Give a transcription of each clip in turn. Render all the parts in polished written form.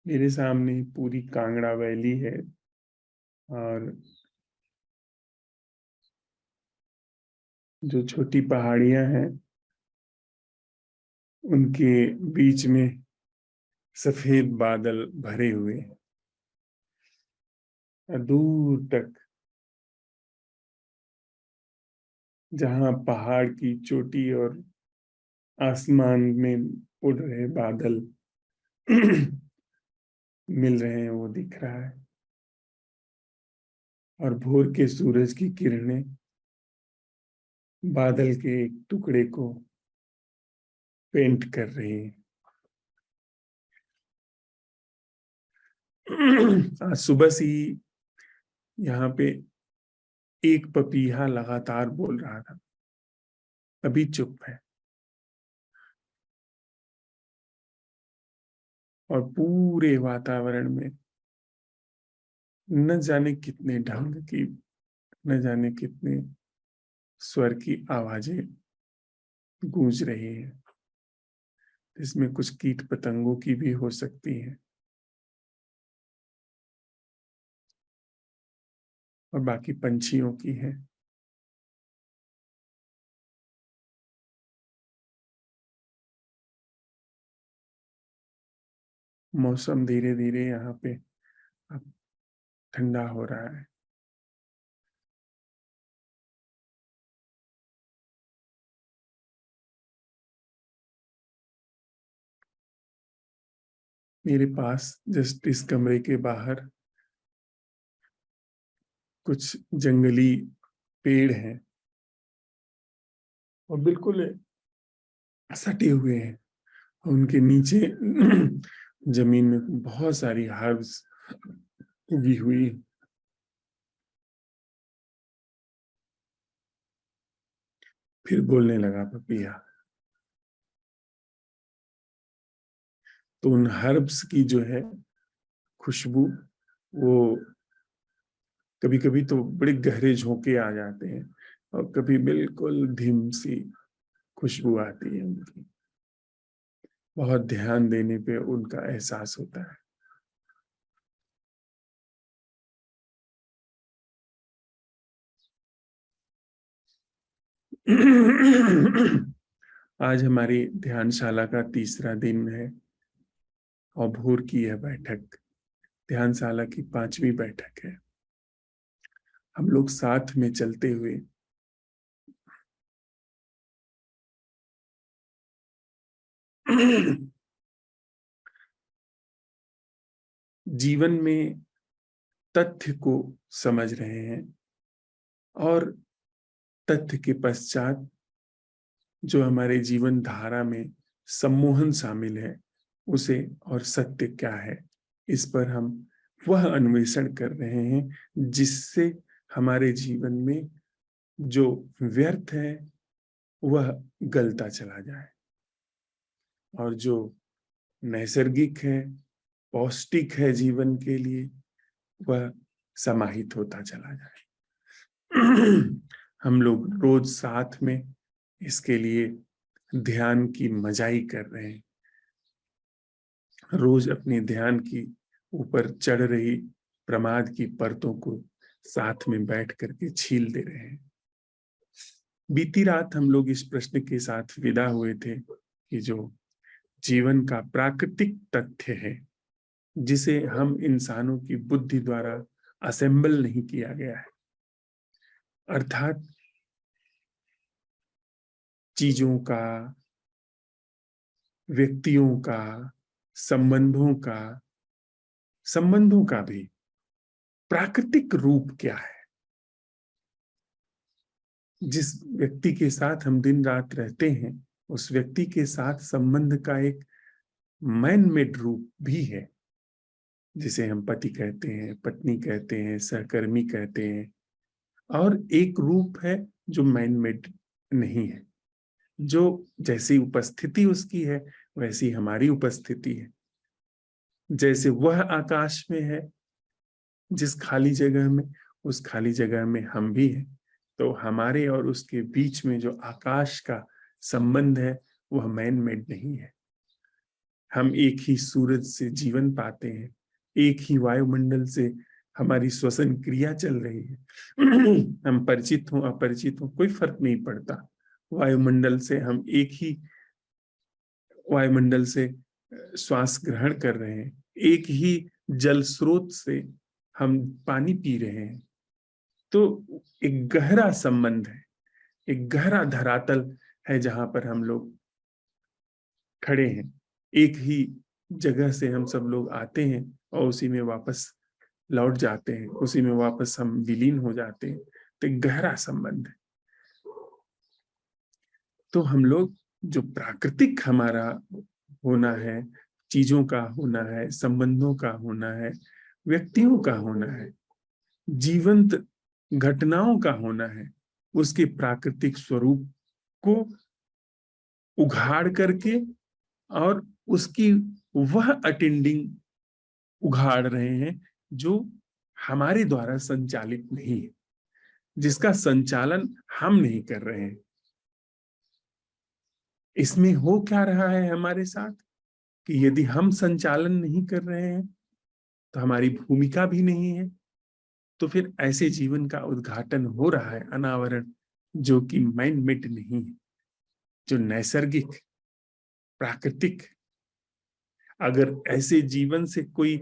मेरे सामने पूरी कांगड़ा वैली है और जो छोटी पहाड़ियां हैं उनके बीच में सफेद बादल भरे हुए हैं और दूर तक जहां पहाड़ की चोटी और आसमान में उड़ रहे बादल मिल रहे हैं वो दिख रहा है। और भोर के सूरज की किरणें बादल के एक टुकड़े को पेंट कर रही है। आज सुबह से ही यहाँ पे एक पपीहा लगातार बोल रहा था, अभी चुप है। और पूरे वातावरण में न जाने कितने ढंग की, न जाने कितने स्वर की आवाजें गूंज रही हैं। इसमें कुछ कीट पतंगों की भी हो सकती है और बाकी पंछियों की है। मौसम धीरे धीरे यहाँ पे अब ठंडा हो रहा है। मेरे पास जस्ट इस कमरे के बाहर कुछ जंगली पेड़ हैं और बिल्कुल सटे हुए हैं। उनके नीचे जमीन में बहुत सारी हर्ब्स उगी हुई। फिर बोलने लगा पपिया। तो उन हर्ब्स की जो है खुशबू, वो कभी कभी तो बड़े गहरे झोंके आ जाते हैं और कभी बिल्कुल धीम सी खुशबू आती है उनकी। बहुत ध्यान देने पे उनका एहसास होता है। आज हमारी ध्यानशाला का तीसरा दिन है और भोर की यह बैठक ध्यानशाला की 5वीं बैठक है। हम लोग साथ में चलते हुए जीवन में तथ्य को समझ रहे हैं और तथ्य के पश्चात जो हमारे जीवन धारा में सम्मोहन शामिल है उसे और सत्य क्या है, इस पर हम वह अन्वेषण कर रहे हैं जिससे हमारे जीवन में जो व्यर्थ है वह गलता चला जाए और जो नैसर्गिक है, पौष्टिक है जीवन के लिए, वह समाहित होता चला जाए। हम लोग रोज साथ में इसके लिए ध्यान की मजाई कर रहे हैं। रोज अपने ध्यान की ऊपर चढ़ रही प्रमाद की परतों को साथ में बैठ करके छील दे रहे हैं। बीती रात हम लोग इस प्रश्न के साथ विदा हुए थे कि जो जीवन का प्राकृतिक तथ्य है जिसे हम इंसानों की बुद्धि द्वारा असेंबल नहीं किया गया है, अर्थात चीजों का, व्यक्तियों का, संबंधों का, संबंधों का भी प्राकृतिक रूप क्या है। जिस व्यक्ति के साथ हम दिन रात रहते हैं उस व्यक्ति के साथ संबंध का एक मैन मेड रूप भी है, जिसे हम पति कहते हैं, पत्नी कहते हैं, सहकर्मी कहते हैं। और एक रूप है जो मैन मेड नहीं है, जो जैसी उपस्थिति उसकी है वैसी हमारी उपस्थिति है। जैसे वह आकाश में है जिस खाली जगह में, उस खाली जगह में हम भी हैं। तो हमारे और उसके बीच में जो आकाश का संबंध है वह मैन मेड नहीं है। हम एक ही सूरज से जीवन पाते हैं, एक ही वायुमंडल से हमारी श्वसन क्रिया चल रही है। हम परिचित हों अपरिचित हों कोई फर्क नहीं पड़ता, वायुमंडल से हम एक ही वायुमंडल से श्वास ग्रहण कर रहे हैं, एक ही जल स्रोत से हम पानी पी रहे हैं। तो एक गहरा संबंध है, एक गहरा धरातल है जहां पर हम लोग खड़े हैं। एक ही जगह से हम सब लोग आते हैं और उसी में वापस लौट जाते हैं, उसी में वापस हम विलीन हो जाते हैं। तो एक गहरा संबंध है। तो हम लोग जो प्राकृतिक हमारा होना है, चीजों का होना है, संबंधों का होना है, व्यक्तियों का होना है, जीवंत घटनाओं का होना है, उसके प्राकृतिक स्वरूप को उघाड़ करके और उसकी वह अटेंडिंग उघाड़ रहे हैं जो हमारे द्वारा संचालित नहीं है, जिसका संचालन हम नहीं कर रहे हैं। इसमें हो क्या रहा है हमारे साथ कि यदि हम संचालन नहीं कर रहे हैं तो हमारी भूमिका भी नहीं है, तो फिर ऐसे जीवन का उद्घाटन हो रहा है, अनावरण, जो कि मैन मेड नहीं है, जो नैसर्गिक प्राकृतिक। अगर ऐसे जीवन से कोई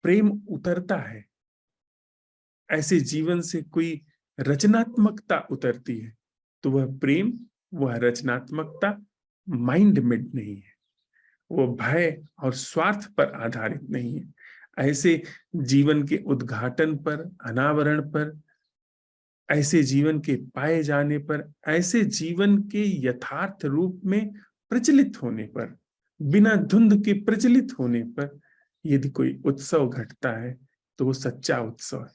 प्रेम उतरता है, ऐसे जीवन से कोई रचनात्मकता उतरती है, तो वह प्रेम, वह रचनात्मकता माइंड मेड नहीं है, वो भय और स्वार्थ पर आधारित नहीं है। ऐसे जीवन के उद्घाटन पर, अनावरण पर, ऐसे जीवन के पाए जाने पर, ऐसे जीवन के यथार्थ रूप में प्रचलित होने पर, बिना धुंध के प्रचलित होने पर यदि कोई उत्सव घटता है तो वो सच्चा उत्सव है।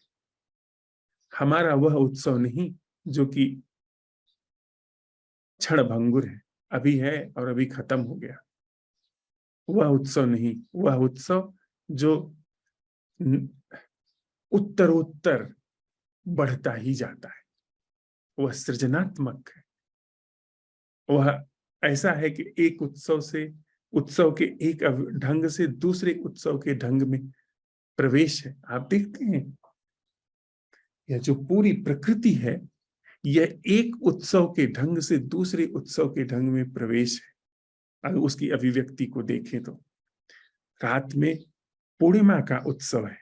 हमारा वह उत्सव नहीं जो कि क्षणभंगुर है, अभी है और अभी खत्म हो गया। वह उत्सव नहीं, वह उत्सव जो उत्तरोत्तर बढ़ता ही जाता है, वह सृजनात्मक है। वह ऐसा है कि एक उत्सव से, उत्सव के एक ढंग से दूसरे उत्सव के ढंग में प्रवेश है। आप देखते हैं यह जो पूरी प्रकृति है, यह एक उत्सव के ढंग से दूसरे उत्सव के ढंग में प्रवेश है। अगर उसकी अभिव्यक्ति को देखें तो रात में पूर्णिमा का उत्सव है,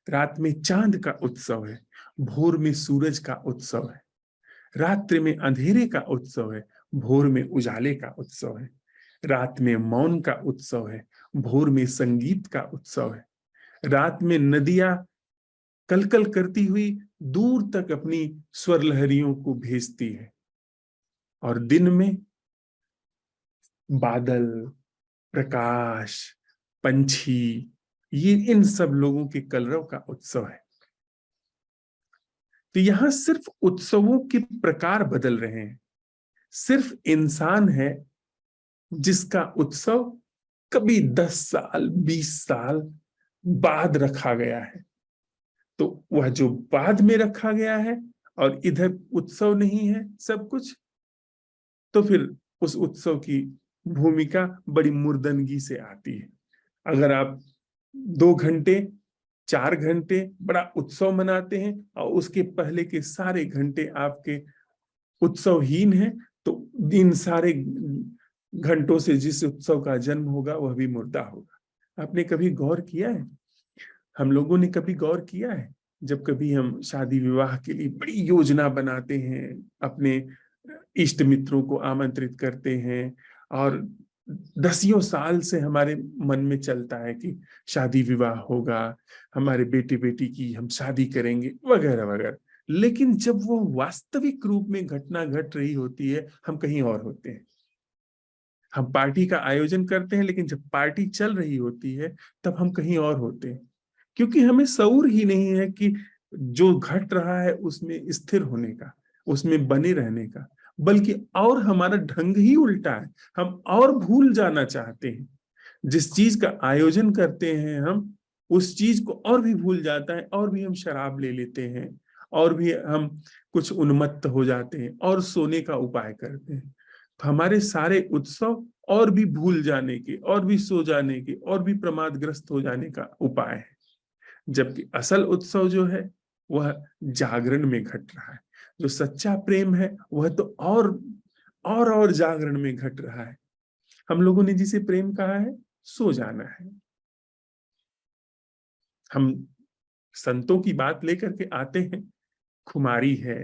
रात में चांद का उत्सव है, भोर में सूरज का उत्सव है, रात्रि में अंधेरे का उत्सव है, भोर में उजाले का उत्सव है, रात में मौन का उत्सव है, भोर में संगीत का उत्सव है, रात में नदियां कलकल करती हुई दूर तक अपनी स्वर लहरियों को भेजती है, और दिन में बादल, प्रकाश, पंछी, ये इन सब लोगों के कलरव का उत्सव है। तो यहां सिर्फ उत्सवों के प्रकार बदल रहे हैं। सिर्फ इंसान है जिसका उत्सव कभी 10 साल 20 साल बाद रखा गया है। तो वह जो बाद में रखा गया है और इधर उत्सव नहीं है सब कुछ, तो फिर उस उत्सव की भूमिका बड़ी मुर्दनगी से आती है। अगर आप 2 घंटे 4 घंटे बड़ा उत्सव मनाते हैं और उसके पहले के सारे घंटे आपके उत्सवहीन है, तो इन सारे घंटों से जिस उत्सव का जन्म होगा वह भी मुर्दा होगा। आपने कभी गौर किया है? हम लोगों ने कभी गौर किया है जब कभी हम शादी विवाह के लिए बड़ी योजना बनाते हैं, अपने इष्ट मित्रों को आमंत्रित करते हैं और 10 साल से हमारे मन में चलता है कि शादी विवाह होगा, हमारे बेटे बेटी की हम शादी करेंगे वगैरह वगैरह, लेकिन जब वो वास्तविक रूप में घटना घट रही होती है हम कहीं और होते हैं। हम पार्टी का आयोजन करते हैं, लेकिन जब पार्टी चल रही होती है तब हम कहीं और होते हैं, क्योंकि हमें शऊर ही नहीं है कि जो घट रहा है उसमें स्थिर होने का, उसमें बने रहने का, बल्कि और हमारा ढंग ही उल्टा है। हम और भूल जाना चाहते हैं। जिस चीज का आयोजन करते हैं हम उस चीज को और भी भूल जाता है, और भी हम शराब ले लेते हैं, और भी हम कुछ उन्मत्त हो जाते हैं और सोने का उपाय करते हैं। तो हमारे सारे उत्सव और भी भूल जाने के, और भी सो जाने के, और भी प्रमादग्रस्त हो जाने का उपाय है। जबकि असल उत्सव जो है वह जागरण में घट रहा है। जो सच्चा प्रेम है वह तो और जागरण में घट रहा है। हम लोगों ने जिसे प्रेम कहा है, सो जाना है। हम संतों की बात लेकर के आते हैं, खुमारी है,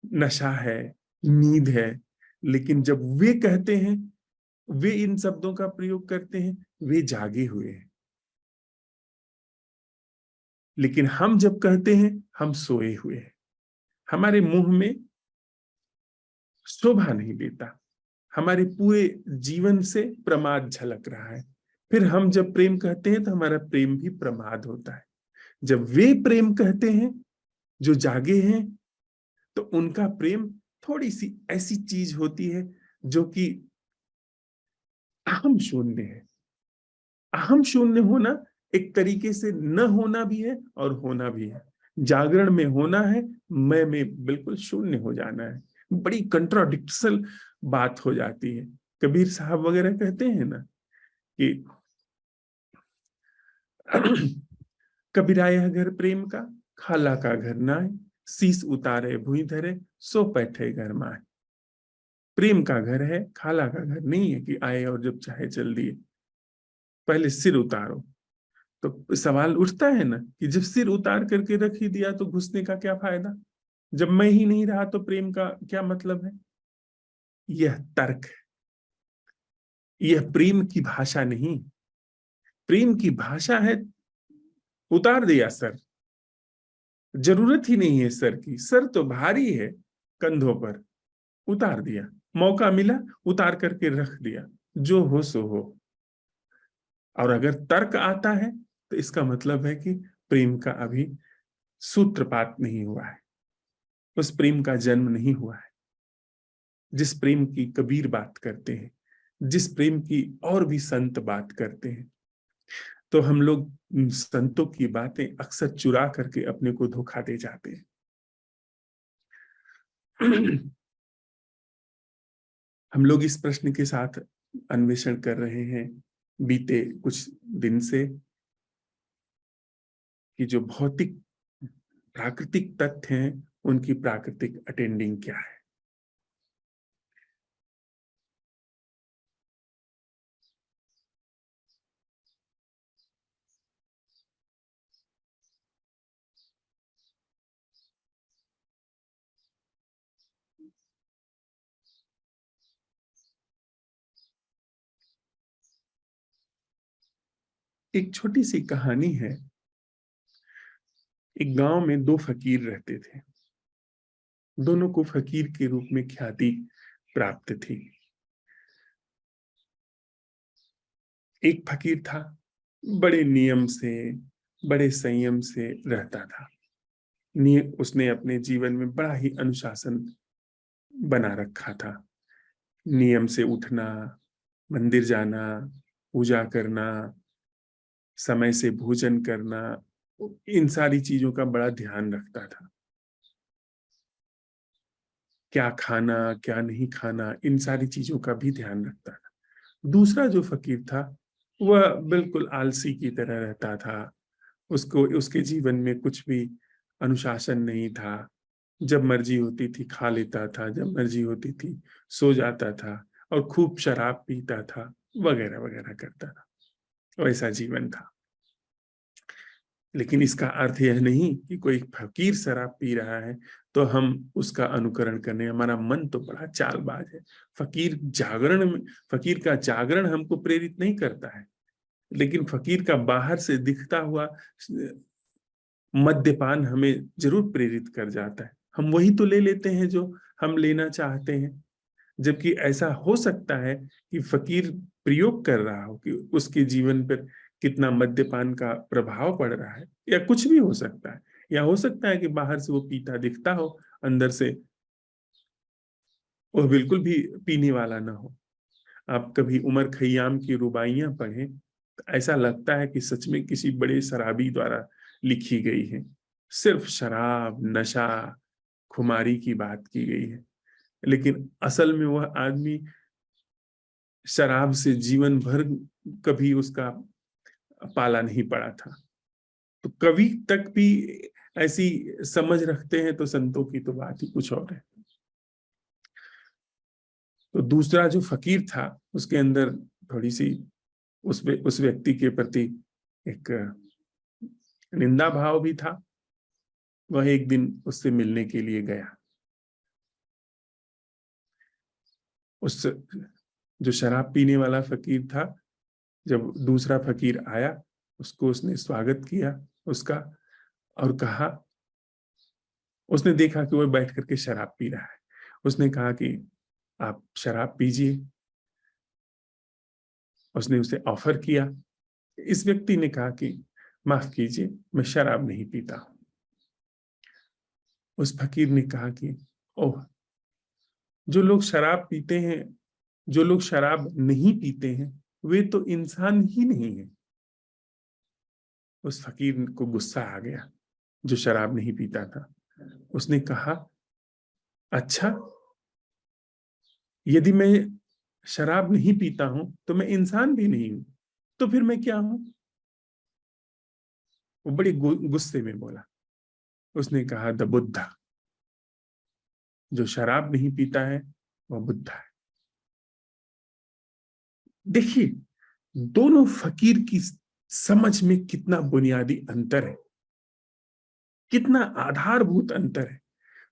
नशा है, नींद है, लेकिन जब वे कहते हैं, वे इन शब्दों का प्रयोग करते हैं, वे जागे हुए हैं। लेकिन हम जब कहते हैं, हम सोए हुए हैं। हमारे मुंह में शोभा नहीं देता, हमारे पूरे जीवन से प्रमाद झलक रहा है। फिर हम जब प्रेम कहते हैं तो हमारा प्रेम भी प्रमाद होता है। जब वे प्रेम कहते हैं जो जागे हैं, तो उनका प्रेम थोड़ी सी ऐसी चीज होती है जो कि अहम शून्य है। अहम शून्य होना एक तरीके से न होना भी है और होना भी है। जागरण में होना है, मैं में बिल्कुल शून्य हो जाना है। बड़ी कंट्राडिक्शनल बात हो जाती है। कबीर साहब वगैरह कहते हैं ना कि कबीरा यह घर प्रेम का, खाला का घर नाय, शीस उतारे भुई धरे, सो बैठे घर माए। प्रेम का घर है, खाला का घर नहीं है कि आए और जब चाहे चल दिए। पहले सिर उतारो। तो सवाल उठता है ना कि जब सिर उतार करके रख ही दिया तो घुसने का क्या फायदा? जब मैं ही नहीं रहा तो प्रेम का क्या मतलब है? यह तर्क है। यह प्रेम की भाषा नहीं। प्रेम की भाषा है, उतार दिया सर, जरूरत ही नहीं है सर की, सर तो भारी है कंधों पर, उतार दिया। मौका मिला, उतार करके रख दिया, जो हो सो हो। और अगर तर्क आता है तो इसका मतलब है कि प्रेम का अभी सूत्रपात नहीं हुआ है, उस प्रेम का जन्म नहीं हुआ है। जिस प्रेम की कबीर बात करते हैं, जिस प्रेम की और भी संत बात करते हैं, तो हम लोग संतों की बातें अक्सर चुरा करके अपने को धोखा दे जाते हैं। हम लोग इस प्रश्न के साथ अन्वेषण कर रहे हैं बीते कुछ दिन से कि जो भौतिक प्राकृतिक तथ्य हैं उनकी प्राकृतिक अटेंडिंग क्या है। एक छोटी सी कहानी है। एक गांव में दो फकीर रहते थे। दोनों को फकीर के रूप में ख्याति प्राप्त थी। एक फकीर था, बड़े नियम से, बड़े संयम से रहता था। उसने अपने जीवन में बड़ा ही अनुशासन बना रखा था। नियम से उठना, मंदिर जाना, पूजा करना, समय से भोजन करना, इन सारी चीजों का बड़ा ध्यान रखता था। क्या खाना, क्या नहीं खाना, इन सारी चीजों का भी ध्यान रखता था। दूसरा जो फकीर था वह बिल्कुल आलसी की तरह रहता था। उसको उसके जीवन में कुछ भी अनुशासन नहीं था। जब मर्जी होती थी खा लेता था, जब मर्जी होती थी सो जाता था, और खूब शराब पीता था, वगैरह वगैरह करता था। वैसा जीवन था। लेकिन इसका अर्थ यह नहीं कि कोई फकीर शराब पी रहा है तो हम उसका अनुकरण करने, हमारा मन तो बड़ा चालबाज है। फकीर का जागरण हमको प्रेरित नहीं करता है, लेकिन फकीर का बाहर से दिखता हुआ मद्यपान हमें जरूर प्रेरित कर जाता है। हम वही तो ले लेते हैं जो हम लेना चाहते हैं। जबकि ऐसा हो सकता है कि फकीर प्रयोग कर रहा हो कि उसके जीवन पर कितना मद्यपान का प्रभाव पड़ रहा है, या कुछ भी हो सकता है। या हो सकता है कि बाहर से वो पीता दिखता हो, अंदर से वो बिल्कुल भी पीने वाला ना हो। आप कभी उमर खैयाम की रुबाइयां पढ़ें तो ऐसा लगता है कि सच में किसी बड़े शराबी द्वारा लिखी गई है। सिर्फ शराब, नशा, खुमारी की बात की गई है। लेकिन असल में वह आदमी शराब से जीवन भर कभी उसका पाला नहीं पड़ा था। तो कवि तक भी ऐसी समझ रखते हैं तो संतों की तो बात ही कुछ और है। तो दूसरा जो फकीर था उसके अंदर थोड़ी सी उस व्यक्ति के प्रति एक निंदा भाव भी था। वह एक दिन उससे मिलने के लिए गया। उस जो शराब पीने वाला फकीर था, जब दूसरा फकीर आया उसको उसने स्वागत किया उसका, और कहा, उसने देखा कि वह बैठ करके शराब पी रहा है। उसने कहा कि आप शराब पीजिए। उसने उसे ऑफर किया। इस व्यक्ति ने कहा कि माफ कीजिए, मैं शराब नहीं पीता हूं। उस फकीर ने कहा कि ओह, जो लोग शराब पीते हैं, जो लोग शराब नहीं पीते हैं, वे तो इंसान ही नहीं है। उस फकीर को गुस्सा आ गया जो शराब नहीं पीता था। उसने कहा, अच्छा, यदि मैं शराब नहीं पीता हूं तो मैं इंसान भी नहीं हूं, तो फिर मैं क्या हूं? वो बड़े गुस्से में बोला। उसने कहा, द बुद्धा, जो शराब नहीं पीता है वह बुद्धा है। देखिए, दोनों फकीर की समझ में कितना बुनियादी अंतर है, कितना आधारभूत अंतर है।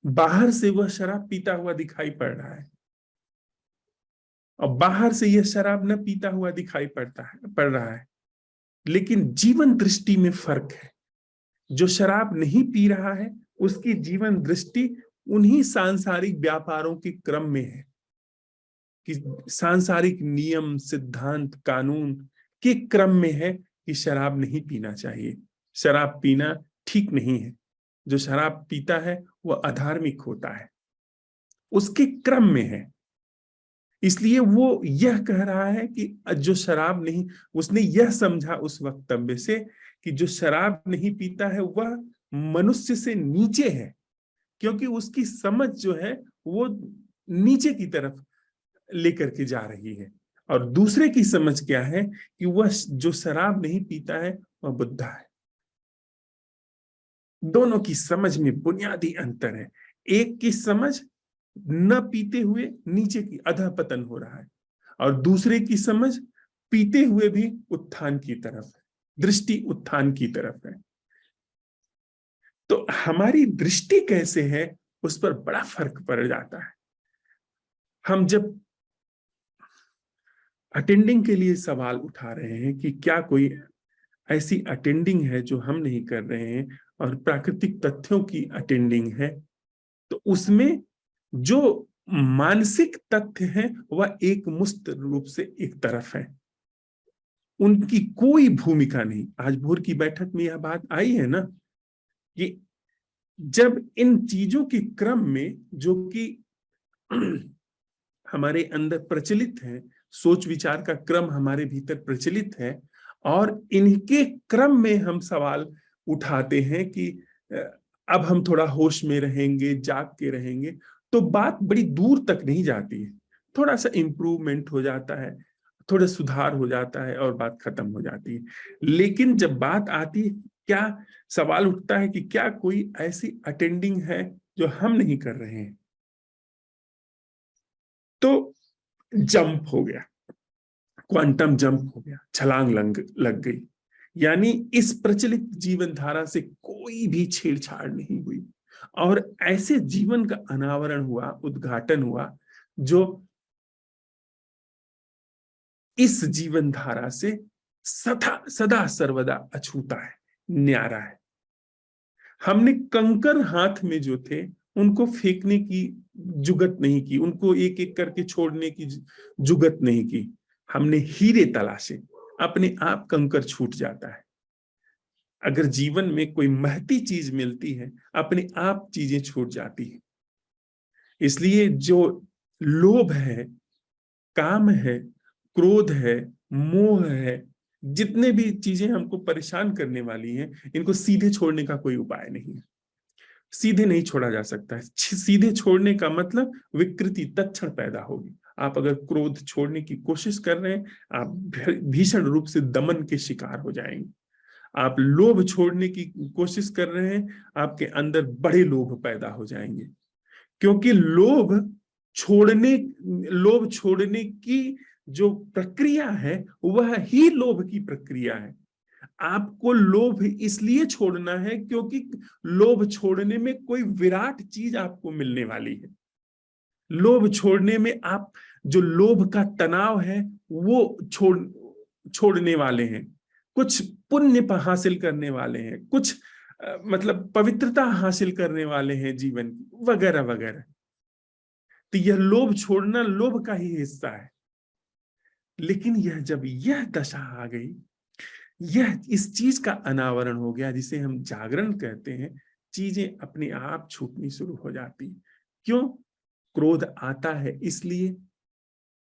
बाहर से वह शराब पीता हुआ दिखाई पड़ रहा है और बाहर से यह शराब न पीता हुआ दिखाई पड़ रहा है, लेकिन जीवन दृष्टि में फर्क है। जो शराब नहीं पी रहा है उसकी जीवन दृष्टि उन्हीं सांसारिक व्यापारों के क्रम में है कि सांसारिक नियम, सिद्धांत, कानून के क्रम में है कि शराब नहीं पीना चाहिए, शराब पीना ठीक नहीं है। जो शराब पीता है वह अधार्मिक होता है, उसके क्रम में है। इसलिए वो यह कह रहा है कि जो शराब नहीं, उसने यह समझा उस वक्तव्य से कि जो शराब नहीं पीता है वह मनुष्य से नीचे है, क्योंकि उसकी समझ जो है वो नीचे की तरफ लेकर के जा रही है। और दूसरे की समझ क्या है कि वह जो शराब नहीं पीता है वह बुद्धा है। दोनों की समझ में बुनियादी अंतर है। एक की समझ न पीते हुए नीचे की अधःपतन हो रहा है, और दूसरे की समझ पीते हुए भी उत्थान की तरफ है, दृष्टि उत्थान की तरफ है। तो हमारी दृष्टि कैसे है उस पर बड़ा फर्क पड़ जाता है। हम जब अटेंडिंग के लिए सवाल उठा रहे हैं कि क्या कोई ऐसी अटेंडिंग है जो हम नहीं कर रहे हैं और प्राकृतिक तथ्यों की अटेंडिंग है, तो उसमें जो मानसिक तथ्य हैं वह एक मुस्त रूप से एक तरफ है, उनकी कोई भूमिका नहीं। आज भोर की बैठक में यह बात आई है ना कि जब इन चीजों के क्रम में जो कि हमारे अंदर प्रचलित है, सोच विचार का क्रम हमारे भीतर प्रचलित है, और इनके क्रम में हम सवाल उठाते हैं कि अब हम थोड़ा होश में रहेंगे, जाग के रहेंगे, तो बात बड़ी दूर तक नहीं जाती है। थोड़ा सा इंप्रूवमेंट हो जाता है, थोड़ा सुधार हो जाता है और बात खत्म हो जाती है। लेकिन जब बात आती है, क्या सवाल उठता है कि क्या कोई ऐसी अटेंडिंग है जो हम नहीं कर रहे हैं, तो जंप हो गया, क्वांटम जंप हो गया, छलांग लग गई। यानी इस प्रचलित जीवन धारा से कोई भी छेड़छाड़ नहीं हुई, और ऐसे जीवन का अनावरण हुआ, उद्घाटन हुआ, जो इस जीवन धारा से सदा सर्वदा अछूता है, न्यारा है। हमने कंकर हाथ में जो थे उनको फेंकने की जुगत नहीं की, उनको एक एक करके छोड़ने की जुगत नहीं की। हमने हीरे तलाशे, अपने आप कंकर छूट जाता है। अगर जीवन में कोई महती चीज मिलती है, अपने आप चीजें छूट जाती है। इसलिए जो लोभ है, काम है, क्रोध है, मोह है, जितने भी चीजें हमको परेशान करने वाली हैं, इनको सीधे छोड़ने का कोई उपाय नहीं है। सीधे नहीं छोड़ा जा सकता है। सीधे छोड़ने का मतलब विकृति तत्क्षण पैदा होगी। आप अगर क्रोध छोड़ने की कोशिश कर रहे हैं, आप भीषण रूप से दमन के शिकार हो जाएंगे। आप लोभ छोड़ने की कोशिश कर रहे हैं, आपके अंदर बड़े लोभ पैदा हो जाएंगे, क्योंकि लोभ छोड़ने की जो प्रक्रिया है वह ही लोभ की प्रक्रिया है। आपको लोभ इसलिए छोड़ना है क्योंकि लोभ छोड़ने में कोई विराट चीज आपको मिलने वाली है। लोभ छोड़ने में आप जो लोभ का तनाव है वो छोड़ने वाले हैं, कुछ पुण्य हासिल करने वाले हैं, कुछ मतलब पवित्रता हासिल करने वाले हैं जीवन की, वगैरह वगैरह। तो यह लोभ छोड़ना लोभ का ही हिस्सा है। लेकिन जब यह दशा आ गई, इस चीज का अनावरण हो गया, जिसे हम जागरण कहते हैं, चीजें अपने आप छूटनी शुरू हो जाती। क्यों? क्रोध आता है इसलिए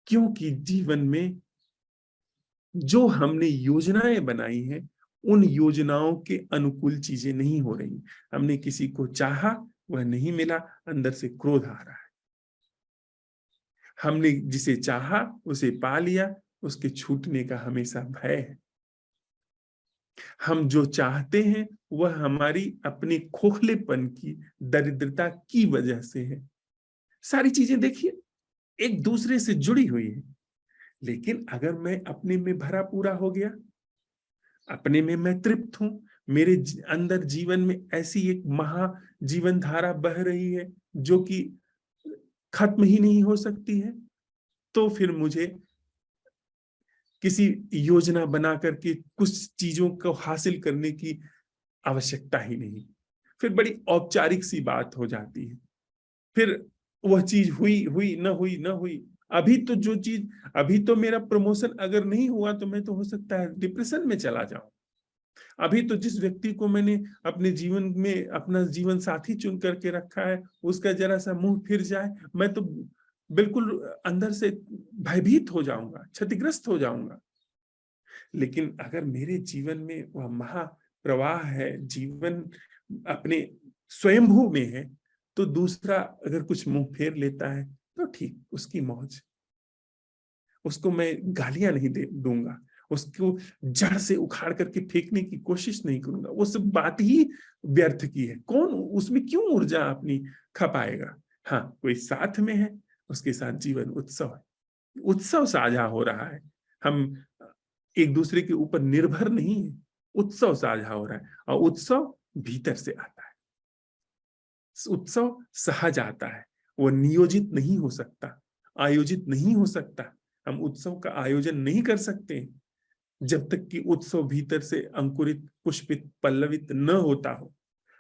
क्योंकि जीवन में जो हमने योजनाएं बनाई हैं उन योजनाओं के अनुकूल चीजें नहीं हो रही। हमने किसी को चाहा, वह नहीं मिला, अंदर से क्रोध आ रहा है। हमने जिसे चाहा उसे पा लिया, उसके छूटने का हमेशा भय है। हम जो चाहते हैं वह हमारी अपने खोखलेपन की, दरिद्रता की वजह से है। सारी चीजें देखिए एक दूसरे से जुड़ी हुई है। लेकिन अगर मैं अपने में भरा पूरा हो गया, अपने में मैं तृप्त हूं, मेरे अंदर जीवन में ऐसी एक महा जीवन धारा बह रही है जो कि खत्म ही नहीं हो सकती है, तो फिर मुझे किसी योजना बना करके कुछ चीजों को हासिल करने की आवश्यकता ही नहीं। फिर बड़ी औपचारिक सी बात हो जाती है। फिर वह चीज हुई हुई न हुई न हुई। अभी तो मेरा प्रमोशन अगर नहीं हुआ तो मैं तो हो सकता है डिप्रेशन में चला जाऊं। अभी तो जिस व्यक्ति को मैंने अपने जीवन में अपना जीवन साथी चुन करके रखा है, उसका जरा सा मुंह फिर जाए, मैं तो बिल्कुल अंदर से भयभीत हो जाऊंगा, क्षतिग्रस्त हो जाऊंगा। लेकिन अगर मेरे जीवन में वह महाप्रवाह है, जीवन अपने स्वयंभू में है, तो दूसरा अगर कुछ मुंह फेर लेता है तो ठीक, उसकी मौज। उसको मैं गालियां नहीं दूंगा, उसको जड़ से उखाड़ करके फेंकने की कोशिश नहीं करूंगा। वो सब बात ही व्यर्थ की है। कौन उसमें क्यों ऊर्जा अपनी खपाएगा? हाँ, कोई साथ में है, उसके साथ जीवन उत्सव है, उत्सव साझा हो रहा है। हम एक दूसरे के ऊपर निर्भर नहीं है, उत्सव साझा हो रहा है। और उत्सव भीतर से आता है, उत्सव सहज आता है, वो नियोजित नहीं हो सकता, आयोजित नहीं हो सकता। हम उत्सव का आयोजन नहीं कर सकते जब तक कि उत्सव भीतर से अंकुरित, पुष्पित, पल्लवित न होता हो।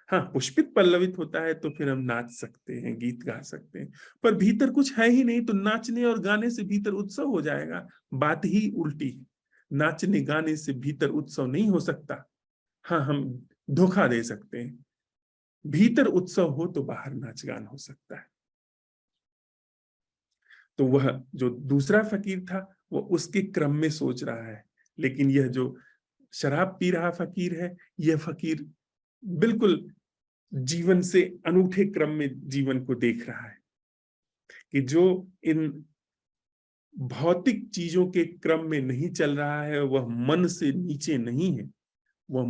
हाँ, पुष्पित पल्लवित होता है तो फिर हम नाच सकते हैं, गीत गा सकते हैं। पर भीतर कुछ है ही नहीं, तो नाचने और गाने से भीतर उत्सव हो जाएगा? बात ही उल्टी है। नाचने गाने से भीतर उत्सव नहीं हो सकता। हाँ, हम धोखा दे सकते हैं। भीतर उत्सव हो तो बाहर नाच गान हो सकता है। तो वह जो दूसरा फकीर था वो उसके क्रम में सोच रहा है, लेकिन यह जो शराब पी रहा फकीर है, यह फकीर बिल्कुल जीवन से अनूठे क्रम में जीवन को देख रहा है कि जो इन भौतिक चीजों के क्रम में नहीं चल रहा है, वह मन से नीचे नहीं है, वह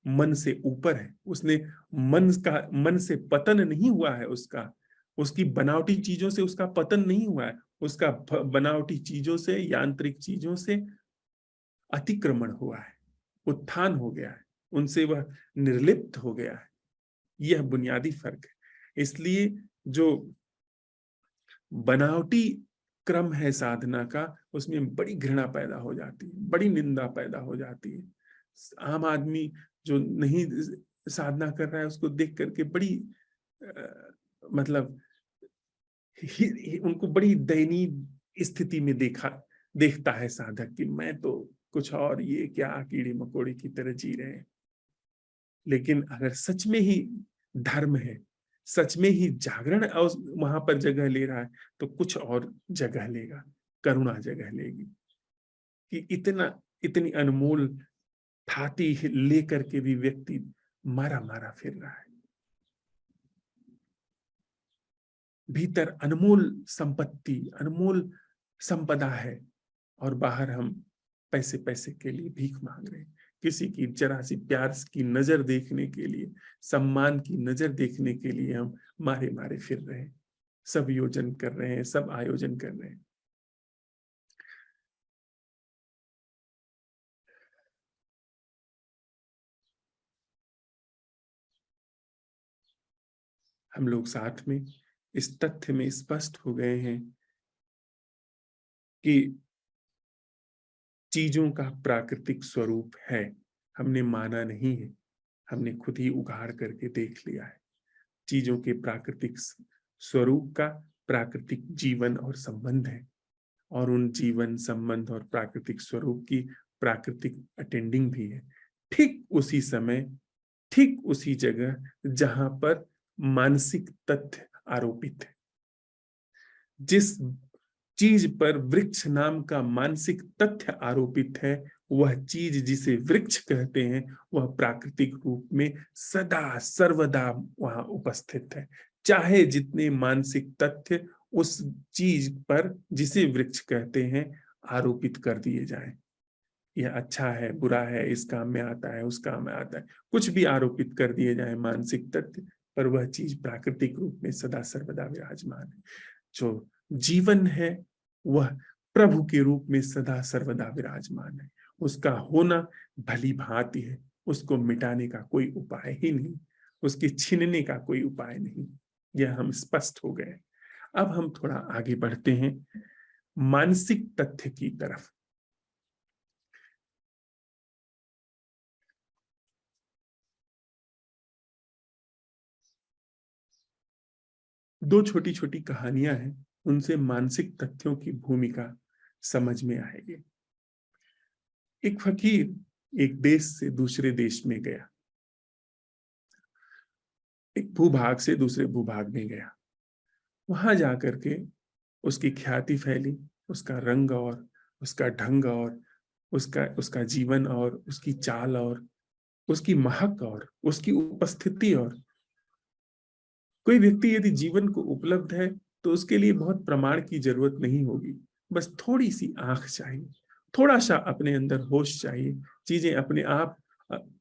मन से ऊपर है। उसने मन से पतन नहीं हुआ है, उसकी बनावटी चीजों से उसका पतन नहीं हुआ है, उसका बनावटी चीजों से, यांत्रिक चीजों से अतिक्रमण हुआ है, उत्थान हो गया है, उनसे वह निर्लिप्त हो गया है। यह बुनियादी फर्क है। इसलिए जो बनावटी क्रम है साधना का, उसमें बड़ी घृणा पैदा हो जाती है, बड़ी निंदा पैदा हो जाती है। आम आदमी जो नहीं साधना कर रहा है उसको देख करके बड़ी मतलब उनको बड़ी दयनीय स्थिति में देखता है साधक कि मैं तो कुछ और, ये क्या कीड़े मकोड़े की तरह जी रहे हैं। लेकिन अगर सच में ही धर्म है, सच में ही जागरण वहां पर जगह ले रहा है, तो कुछ और जगह लेगा, करुणा जगह लेगी। कि इतनी अनमोल थाती लेकर के भी व्यक्ति मारा मारा फिर रहा है। भीतर अनमोल संपत्ति, अनमोल संपदा है, और बाहर हम पैसे पैसे के लिए भीख मांग रहे हैं। किसी की जरा सी प्यार की नजर देखने के लिए, सम्मान की नजर देखने के लिए हम मारे मारे फिर रहे हैं, सब योजन कर रहे हैं, सब आयोजन कर रहे हैं। हम लोग साथ में इस तथ्य में स्पष्ट हो गए हैं कि चीजों का प्राकृतिक स्वरूप है, हमने माना नहीं है, हमने खुद ही उघाड़ करके देख लिया है। चीजों के प्राकृतिक स्वरूप का प्राकृतिक जीवन और संबंध है, और उन जीवन, संबंध और प्राकृतिक स्वरूप की प्राकृतिक अटेंडिंग भी है। ठीक उसी समय, ठीक उसी जगह जहां पर मानसिक तथ्य आरोपित है। जिस चीज पर वृक्ष नाम का मानसिक तथ्य आरोपित है, वह चीज जिसे वृक्ष कहते हैं, वह प्राकृतिक रूप में सदा सर्वदा वहां उपस्थित है। चाहे जितने मानसिक तथ्य उस चीज पर जिसे वृक्ष कहते हैं आरोपित कर दिए जाएं, यह अच्छा है, बुरा है, इस काम में आता है, उस काम में आता है, कुछ भी आरोपित कर दिए जाए मानसिक तथ्य पर, वह चीज प्राकृतिक रूप में सदा सर्वदा विराजमान है। जो जीवन है वह प्रभु के रूप में सदा सर्वदा विराजमान है। उसका होना भली भांति है, उसको मिटाने का कोई उपाय ही नहीं, उसके छीनने का कोई उपाय नहीं। यह हम स्पष्ट हो गए। अब हम थोड़ा आगे बढ़ते हैं मानसिक तथ्य की तरफ। दो छोटी छोटी कहानियां हैं, उनसे मानसिक तथ्यों की भूमिका समझ में आएगी। एक फकीर एक देश से दूसरे देश में गया, एक भूभाग से दूसरे भूभाग में गया। वहां जाकर के उसकी ख्याति फैली, उसका रंग और उसका ढंग और उसका उसका जीवन और उसकी चाल और उसकी महक और उसकी उपस्थिति। और कोई व्यक्ति यदि जीवन को उपलब्ध है तो उसके लिए बहुत प्रमाण की जरूरत नहीं होगी, बस थोड़ी सी आंख चाहिए, थोड़ा सा अपने अंदर होश चाहिए, चीजें अपने आप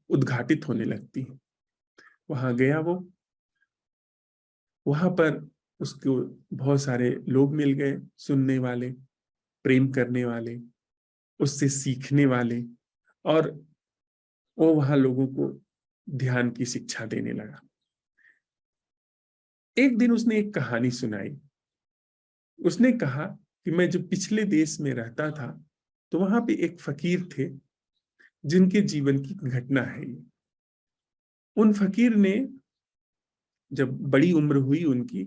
उद्घाटित होने लगती हैं। वहां गया वो, वहां पर उसको बहुत सारे लोग मिल गए, सुनने वाले, प्रेम करने वाले, उससे सीखने वाले, और वो वहां लोगों को ध्यान की शिक्षा देने लगा। एक दिन उसने एक कहानी सुनाई। उसने कहा कि मैं जब पिछले देश में रहता था तो वहां पे एक फकीर थे जिनके जीवन की घटना है ये। उन फकीर ने जब बड़ी उम्र हुई उनकी,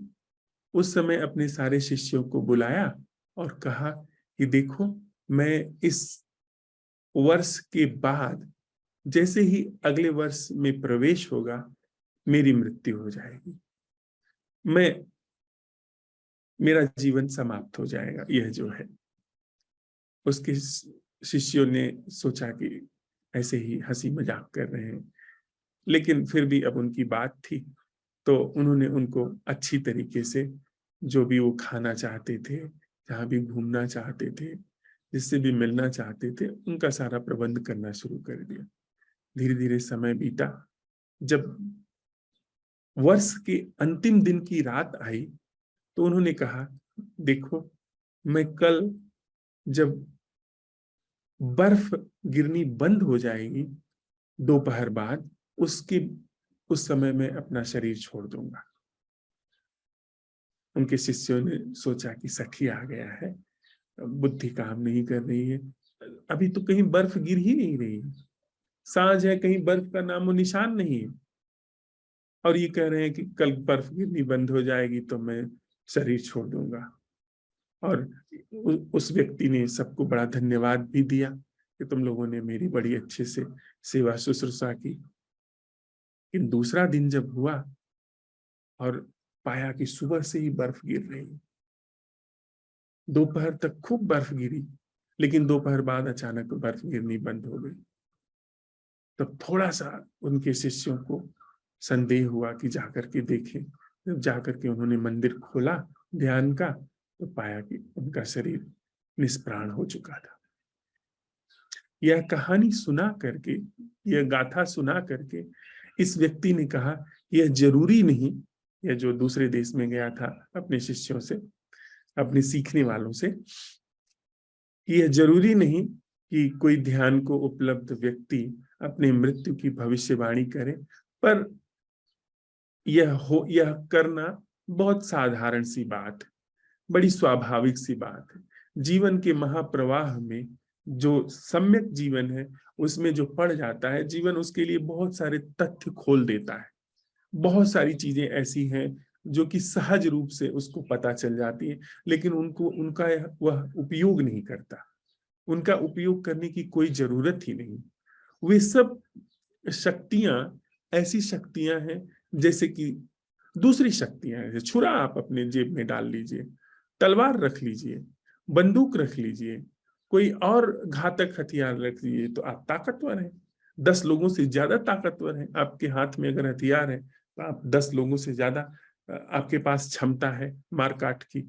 उस समय अपने सारे शिष्यों को बुलाया और कहा कि देखो, मैं इस वर्ष के बाद जैसे ही अगले वर्ष में प्रवेश होगा मेरी मृत्यु हो जाएगी, मैं मेरा जीवन समाप्त हो जाएगा। यह जो है, उसके शिष्यों ने सोचा कि ऐसे ही हंसी मजाक कर रहे हैं, लेकिन फिर भी अब उनकी बात थी तो उन्होंने उनको अच्छी तरीके से जो भी वो खाना चाहते थे, जहाँ भी घूमना चाहते थे, जिससे भी मिलना चाहते थे, उनका सारा प्रबंध करना शुरू कर दिया। धीरे धीरे समय बीता। जब वर्ष के अंतिम दिन की रात आई तो उन्होंने कहा, देखो, मैं कल जब बर्फ गिरनी बंद हो जाएगी दोपहर बाद, उस समय में अपना शरीर छोड़ दूंगा। उनके शिष्यों ने सोचा कि सखी आ गया है, बुद्धि काम नहीं कर रही है, अभी तो कहीं बर्फ गिर ही नहीं रही है, सांझ है, कहीं बर्फ का नामो निशान नहीं है, और ये कह रहे हैं कि कल बर्फ गिरनी बंद हो जाएगी तो मैं शरीर छोड़ दूंगा। और उस व्यक्ति ने सबको बड़ा धन्यवाद भी दिया कि तुम लोगों ने मेरी बड़ी अच्छे से सेवा शुश्रूषा की। लेकिन दूसरा दिन जब हुआ और पाया कि सुबह से ही बर्फ गिर रही, दोपहर तक खूब बर्फ गिरी, लेकिन दोपहर बाद अचानक बर्फ गिरनी बंद हो गई। तब थोड़ा सा उनके शिष्यों को संदेह हुआ कि जाकर के देखें, जब जाकर के उन्होंने मंदिर खोला ध्यान का, तो पाया कि उनका शरीर निष्प्राण हो चुका था। यह कहानी सुना करके, यह गाथा सुना करके इस व्यक्ति ने कहा, यह जरूरी नहीं, यह जो दूसरे देश में गया था अपने शिष्यों से, अपने सीखने वालों से, यह जरूरी नहीं कि कोई ध्यान को उपलब्ध व्यक्ति अपने मृत्यु की भविष्यवाणी करे, पर यह करना बहुत साधारण सी बात है, बड़ी स्वाभाविक सी बात है। जीवन के महाप्रवाह में जो सम्यक जीवन है उसमें जो पड़ जाता है, जीवन उसके लिए बहुत सारे तथ्य खोल देता है। बहुत सारी चीजें ऐसी हैं जो कि सहज रूप से उसको पता चल जाती है, लेकिन उनका वह उपयोग नहीं करता, उनका उपयोग करने की कोई जरूरत ही नहीं। वे सब शक्तियां ऐसी शक्तियां हैं जैसे कि दूसरी शक्तियां हैं। छुरा आप अपने जेब में डाल लीजिए, तलवार रख लीजिए, बंदूक रख लीजिए, कोई और घातक हथियार रख लीजिए, तो आप ताकतवर हैं, 10 लोगों से ज्यादा ताकतवर हैं। आपके हाथ में अगर हथियार है तो आप 10 लोगों से ज्यादा आपके पास क्षमता है मारकाट की,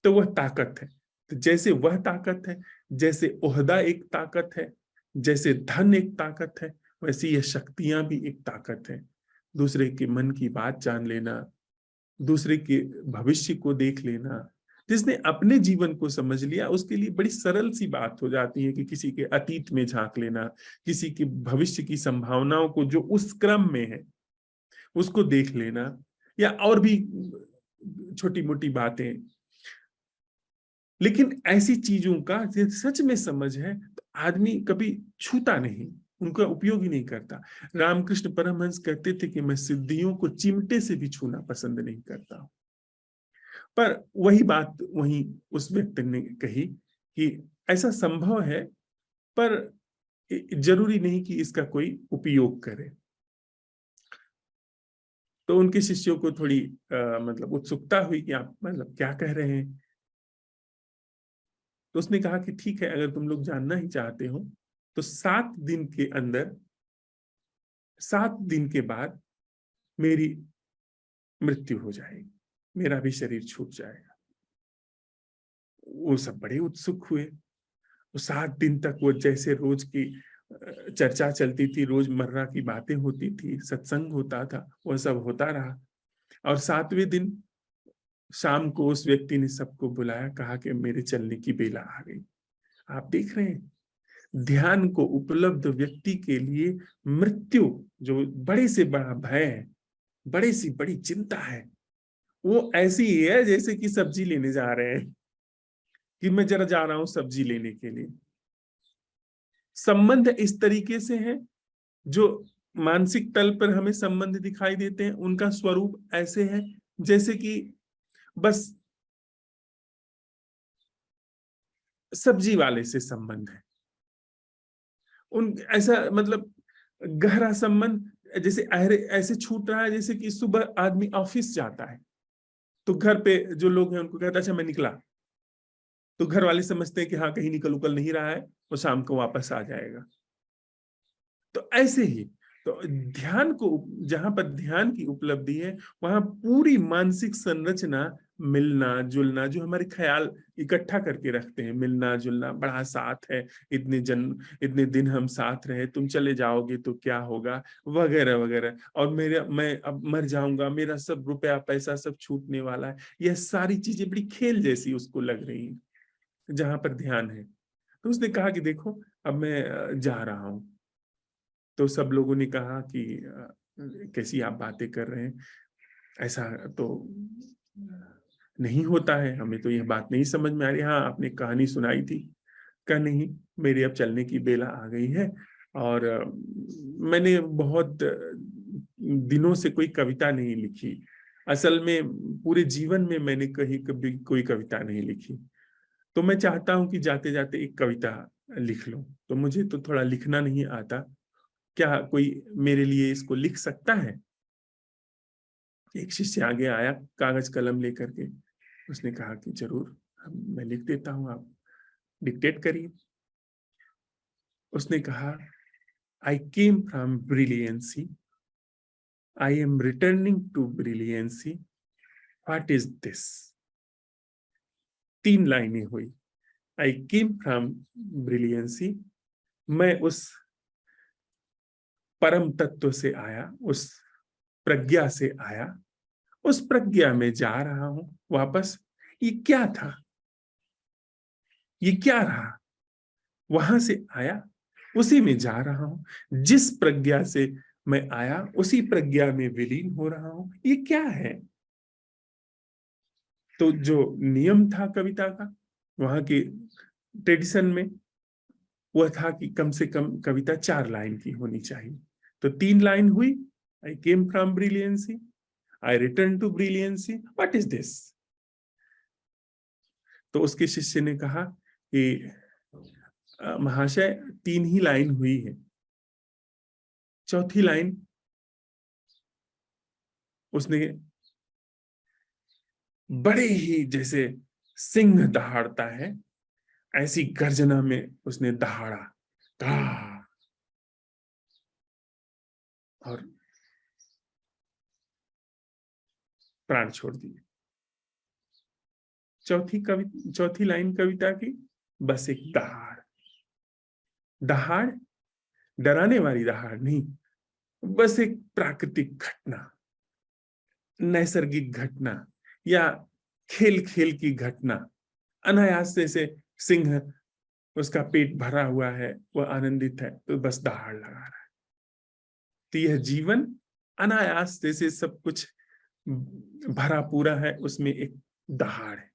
तो वह ताकत है। तो जैसे वह ताकत है, जैसे ओहदा एक ताकत है, जैसे धन एक ताकत है, वैसे ये शक्तियां भी एक ताकत है। दूसरे के मन की बात जान लेना, दूसरे के भविष्य को देख लेना, जिसने अपने जीवन को समझ लिया उसके लिए बड़ी सरल सी बात हो जाती है कि किसी के अतीत में झांक लेना, किसी के भविष्य की संभावनाओं को जो उस क्रम में है उसको देख लेना, या और भी छोटी मोटी बातें। लेकिन ऐसी चीजों का सच में समझ है तो आदमी कभी छूता नहीं, उनका उपयोग ही नहीं करता। रामकृष्ण परमहंस कहते थे कि मैं सिद्धियों को चिमटे से भी छूना पसंद नहीं करता। पर वही बात वही उस व्यक्ति ने कही कि ऐसा संभव है, पर जरूरी नहीं कि इसका कोई उपयोग करे। तो उनके शिष्यों को थोड़ी मतलब उत्सुकता हुई कि आप मतलब क्या कह रहे हैं। तो उसने कहा कि ठीक है, अगर तुम लोग जानना ही चाहते हो तो 7 दिन के अंदर, 7 दिन के बाद मेरी मृत्यु हो जाएगी, मेरा भी शरीर छूट जाएगा। वो सब बड़े उत्सुक हुए। वो 7 दिन तक वो जैसे रोज की चर्चा चलती थी, रोजमर्रा की बातें होती थी, सत्संग होता था, वह सब होता रहा। और 7वें दिन शाम को उस व्यक्ति ने सबको बुलाया, कहा कि मेरे चलने की बेला आ गई। आप देख रहे हैं, ध्यान को उपलब्ध व्यक्ति के लिए मृत्यु जो बड़े से बड़ा भय है, बड़ी सी बड़ी चिंता है, वो ऐसी ही है जैसे कि सब्जी लेने जा रहे हैं, कि मैं जरा जा रहा हूं सब्जी लेने के लिए। संबंध इस तरीके से है, जो मानसिक तल पर हमें संबंध दिखाई देते हैं, उनका स्वरूप ऐसे है जैसे कि बस सब्जी वाले से संबंध है। उन ऐसा मतलब गहरा संबंध जैसे ऐसे छूट रहा है जैसे कि सुबह आदमी ऑफिस जाता है तो घर पे जो लोग हैं उनको कहता है अच्छा मैं निकला, तो घर वाले समझते हैं कि हाँ कहीं निकल उकल नहीं रहा है, वो शाम को वापस आ जाएगा। तो ऐसे ही तो ध्यान को, जहां पर ध्यान की उपलब्धि है वहां पूरी मानसिक संरचना, मिलना जुलना, जो हमारे ख्याल इकट्ठा करके रखते हैं, मिलना जुलना, बड़ा साथ है, इतने दिन हम साथ रहे, तुम चले जाओगे तो क्या होगा, वगैरह वगैरह, और मैं अब मर जाऊंगा, मेरा सब रुपया पैसा सब छूटने वाला है, यह सारी चीजें बड़ी खेल जैसी उसको लग रही है जहां पर ध्यान है। तो उसने कहा कि देखो अब मैं जा रहा हूं। तो सब लोगों ने कहा कि कैसी आप बातें कर रहे हैं, ऐसा तो नहीं होता है, हमें तो यह बात नहीं समझ में आ रही। हाँ आपने कहानी सुनाई थी। कहा नहीं, मेरी अब चलने की बेला आ गई है, और मैंने बहुत दिनों से कोई कविता नहीं लिखी। असल में पूरे जीवन में मैंने कभी कोई कविता नहीं लिखी, तो मैं चाहता हूं कि जाते जाते एक कविता लिख लूं। तो मुझे तो थोड़ा लिखना नहीं आता, क्या कोई मेरे लिए इसको लिख सकता है? एक शिष्य आगे आया कागज कलम लेकर के, उसने कहा कि जरूर मैं लिख देता हूं, आप डिक्टेट करिए। उसने कहा, I came from brilliancy I am returning to brilliancy. What is this? 3 लाइनें हुई। I came from brilliancy. मैं उस परम तत्व से आया, उस प्रज्ञा से आया, उस प्रज्ञा में जा रहा हूं वापस। ये क्या था? ये क्या रहा? वहां से आया, उसी में जा रहा हूं। जिस प्रज्ञा से मैं आया उसी प्रज्ञा में विलीन हो रहा हूं। ये क्या है? तो जो नियम था कविता का वहां की ट्रेडिशन में, वह था कि कम से कम कविता 4 लाइन की होनी चाहिए। तो 3 लाइन हुई। I came from brilliancy, I return to brilliancy, what is this? तो उसके शिष्य ने कहा कि महाशय 3 ही लाइन हुई है, चौथी लाइन उसने बड़े ही जैसे सिंह दहाड़ता है ऐसी गर्जना में उसने दहाड़ा, कहा और प्राण छोड़ दिए। चौथी लाइन कविता की बस एक दहाड़, दहाड़ डराने वाली दहाड़ नहीं, बस एक प्राकृतिक घटना, नैसर्गिक घटना या खेल खेल की घटना। अनायास से सिंह, उसका पेट भरा हुआ है, वह आनंदित है, तो बस दहाड़ लगा रहा है। तो यह जीवन अनायास जैसे सब कुछ भरा पूरा है, उसमें एक दहाड़ है।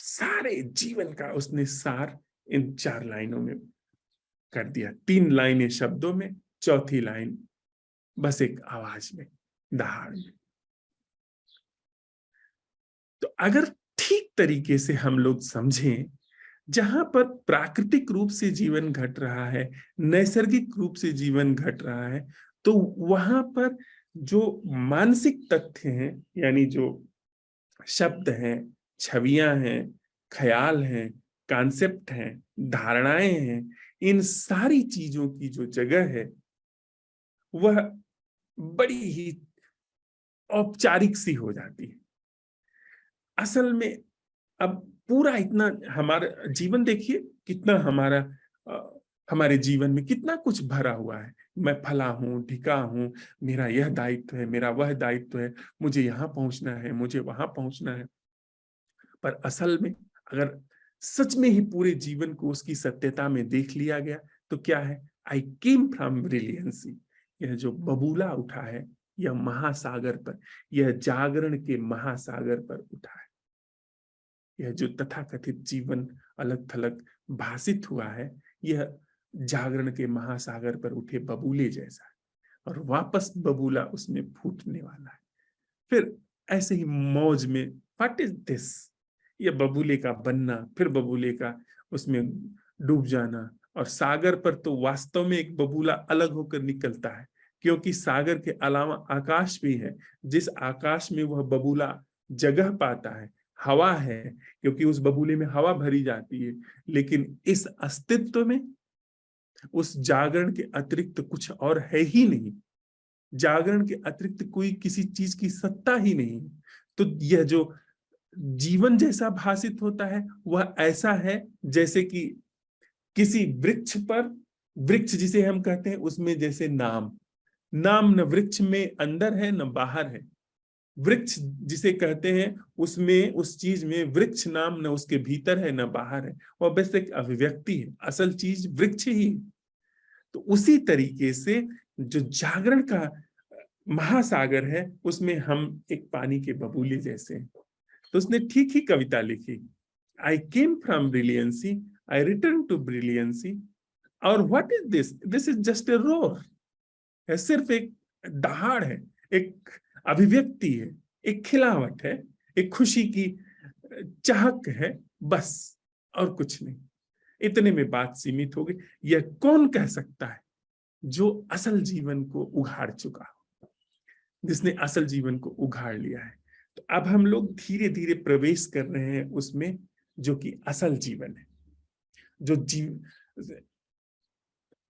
सारे जीवन का उसने सार इन 4 लाइनों में कर दिया। 3 लाइनें शब्दों में, चौथी लाइन बस एक आवाज में, दहाड़ में। तो अगर ठीक तरीके से हम लोग समझें, जहां पर प्राकृतिक रूप से जीवन घट रहा है, नैसर्गिक रूप से जीवन घट रहा है, तो वहां पर जो मानसिक तथ्य हैं, यानी जो शब्द हैं, छवियां हैं, ख्याल हैं, कॉन्सेप्ट हैं, धारणाएं हैं, इन सारी चीजों की जो जगह है वह बड़ी ही औपचारिक सी हो जाती है। असल में अब पूरा इतना हमारा जीवन देखिए, कितना हमारे जीवन में कितना कुछ भरा हुआ है। मैं फला हूं, ढिका हूं, मेरा यह दायित्व है, मेरा वह दायित्व है, मुझे यहाँ पहुंचना है, मुझे वहां पहुंचना है। पर असल में अगर सच में ही पूरे जीवन को उसकी सत्यता में देख लिया गया तो क्या है? आई केम फ्रॉम ब्रिलियंसी। यह जो बबूला उठा है, यह महासागर पर, यह जागरण के महासागर पर उठा है। यह जो तथाकथित जीवन अलग थलग भासित हुआ है, यह जागरण के महासागर पर उठे बबूले जैसा है, और वापस बबूला उसमें फूटने वाला है। फिर ऐसे ही मौज में, व्हाट इज दिस, ये बबूले का बनना, फिर बबूले का उसमें डूब जाना। और सागर पर तो वास्तव में एक बबूला अलग होकर निकलता है, क्योंकि सागर के अलावा आकाश भी है, जिस आकाश में वह बबूला जगह पाता है, हवा है, क्योंकि उस बबूले में हवा भरी जाती है। लेकिन इस अस्तित्व में उस जागरण के अतिरिक्त कुछ और है ही नहीं। जागरण के अतिरिक्त कोई किसी चीज की सत्ता ही नहीं। तो यह जो जीवन जैसा भासित होता है वह ऐसा है जैसे कि किसी वृक्ष पर, वृक्ष जिसे हम कहते हैं उसमें जैसे नाम, नाम न वृक्ष में अंदर है न बाहर है। वृक्ष जिसे कहते हैं उसमें, उस चीज में वृक्ष नाम न उसके भीतर है न बाहर है, वह बस एक अभिव्यक्ति है, असल चीज वृक्ष ही है। तो उसी तरीके से जो जागरण का महासागर है उसमें हम एक पानी के बबूले जैसे हैं। तो उसने ठीक ही कविता लिखी, I came from brilliancy, I return to brilliancy, और what is this, this is just a roar, है सिर्फ एक दहाड़ है, एक अभिव्यक्ति है, एक खिलावट है, एक खुशी की चाहक है, बस और कुछ नहीं। इतने में बात सीमित हो गई। यह कौन कह सकता है? जो असल जीवन को उघाड़ चुका हो, जिसने असल जीवन को उघाड़ लिया है। तो अब हम लोग धीरे धीरे प्रवेश कर रहे हैं उसमें, जो कि असल जीवन है, जो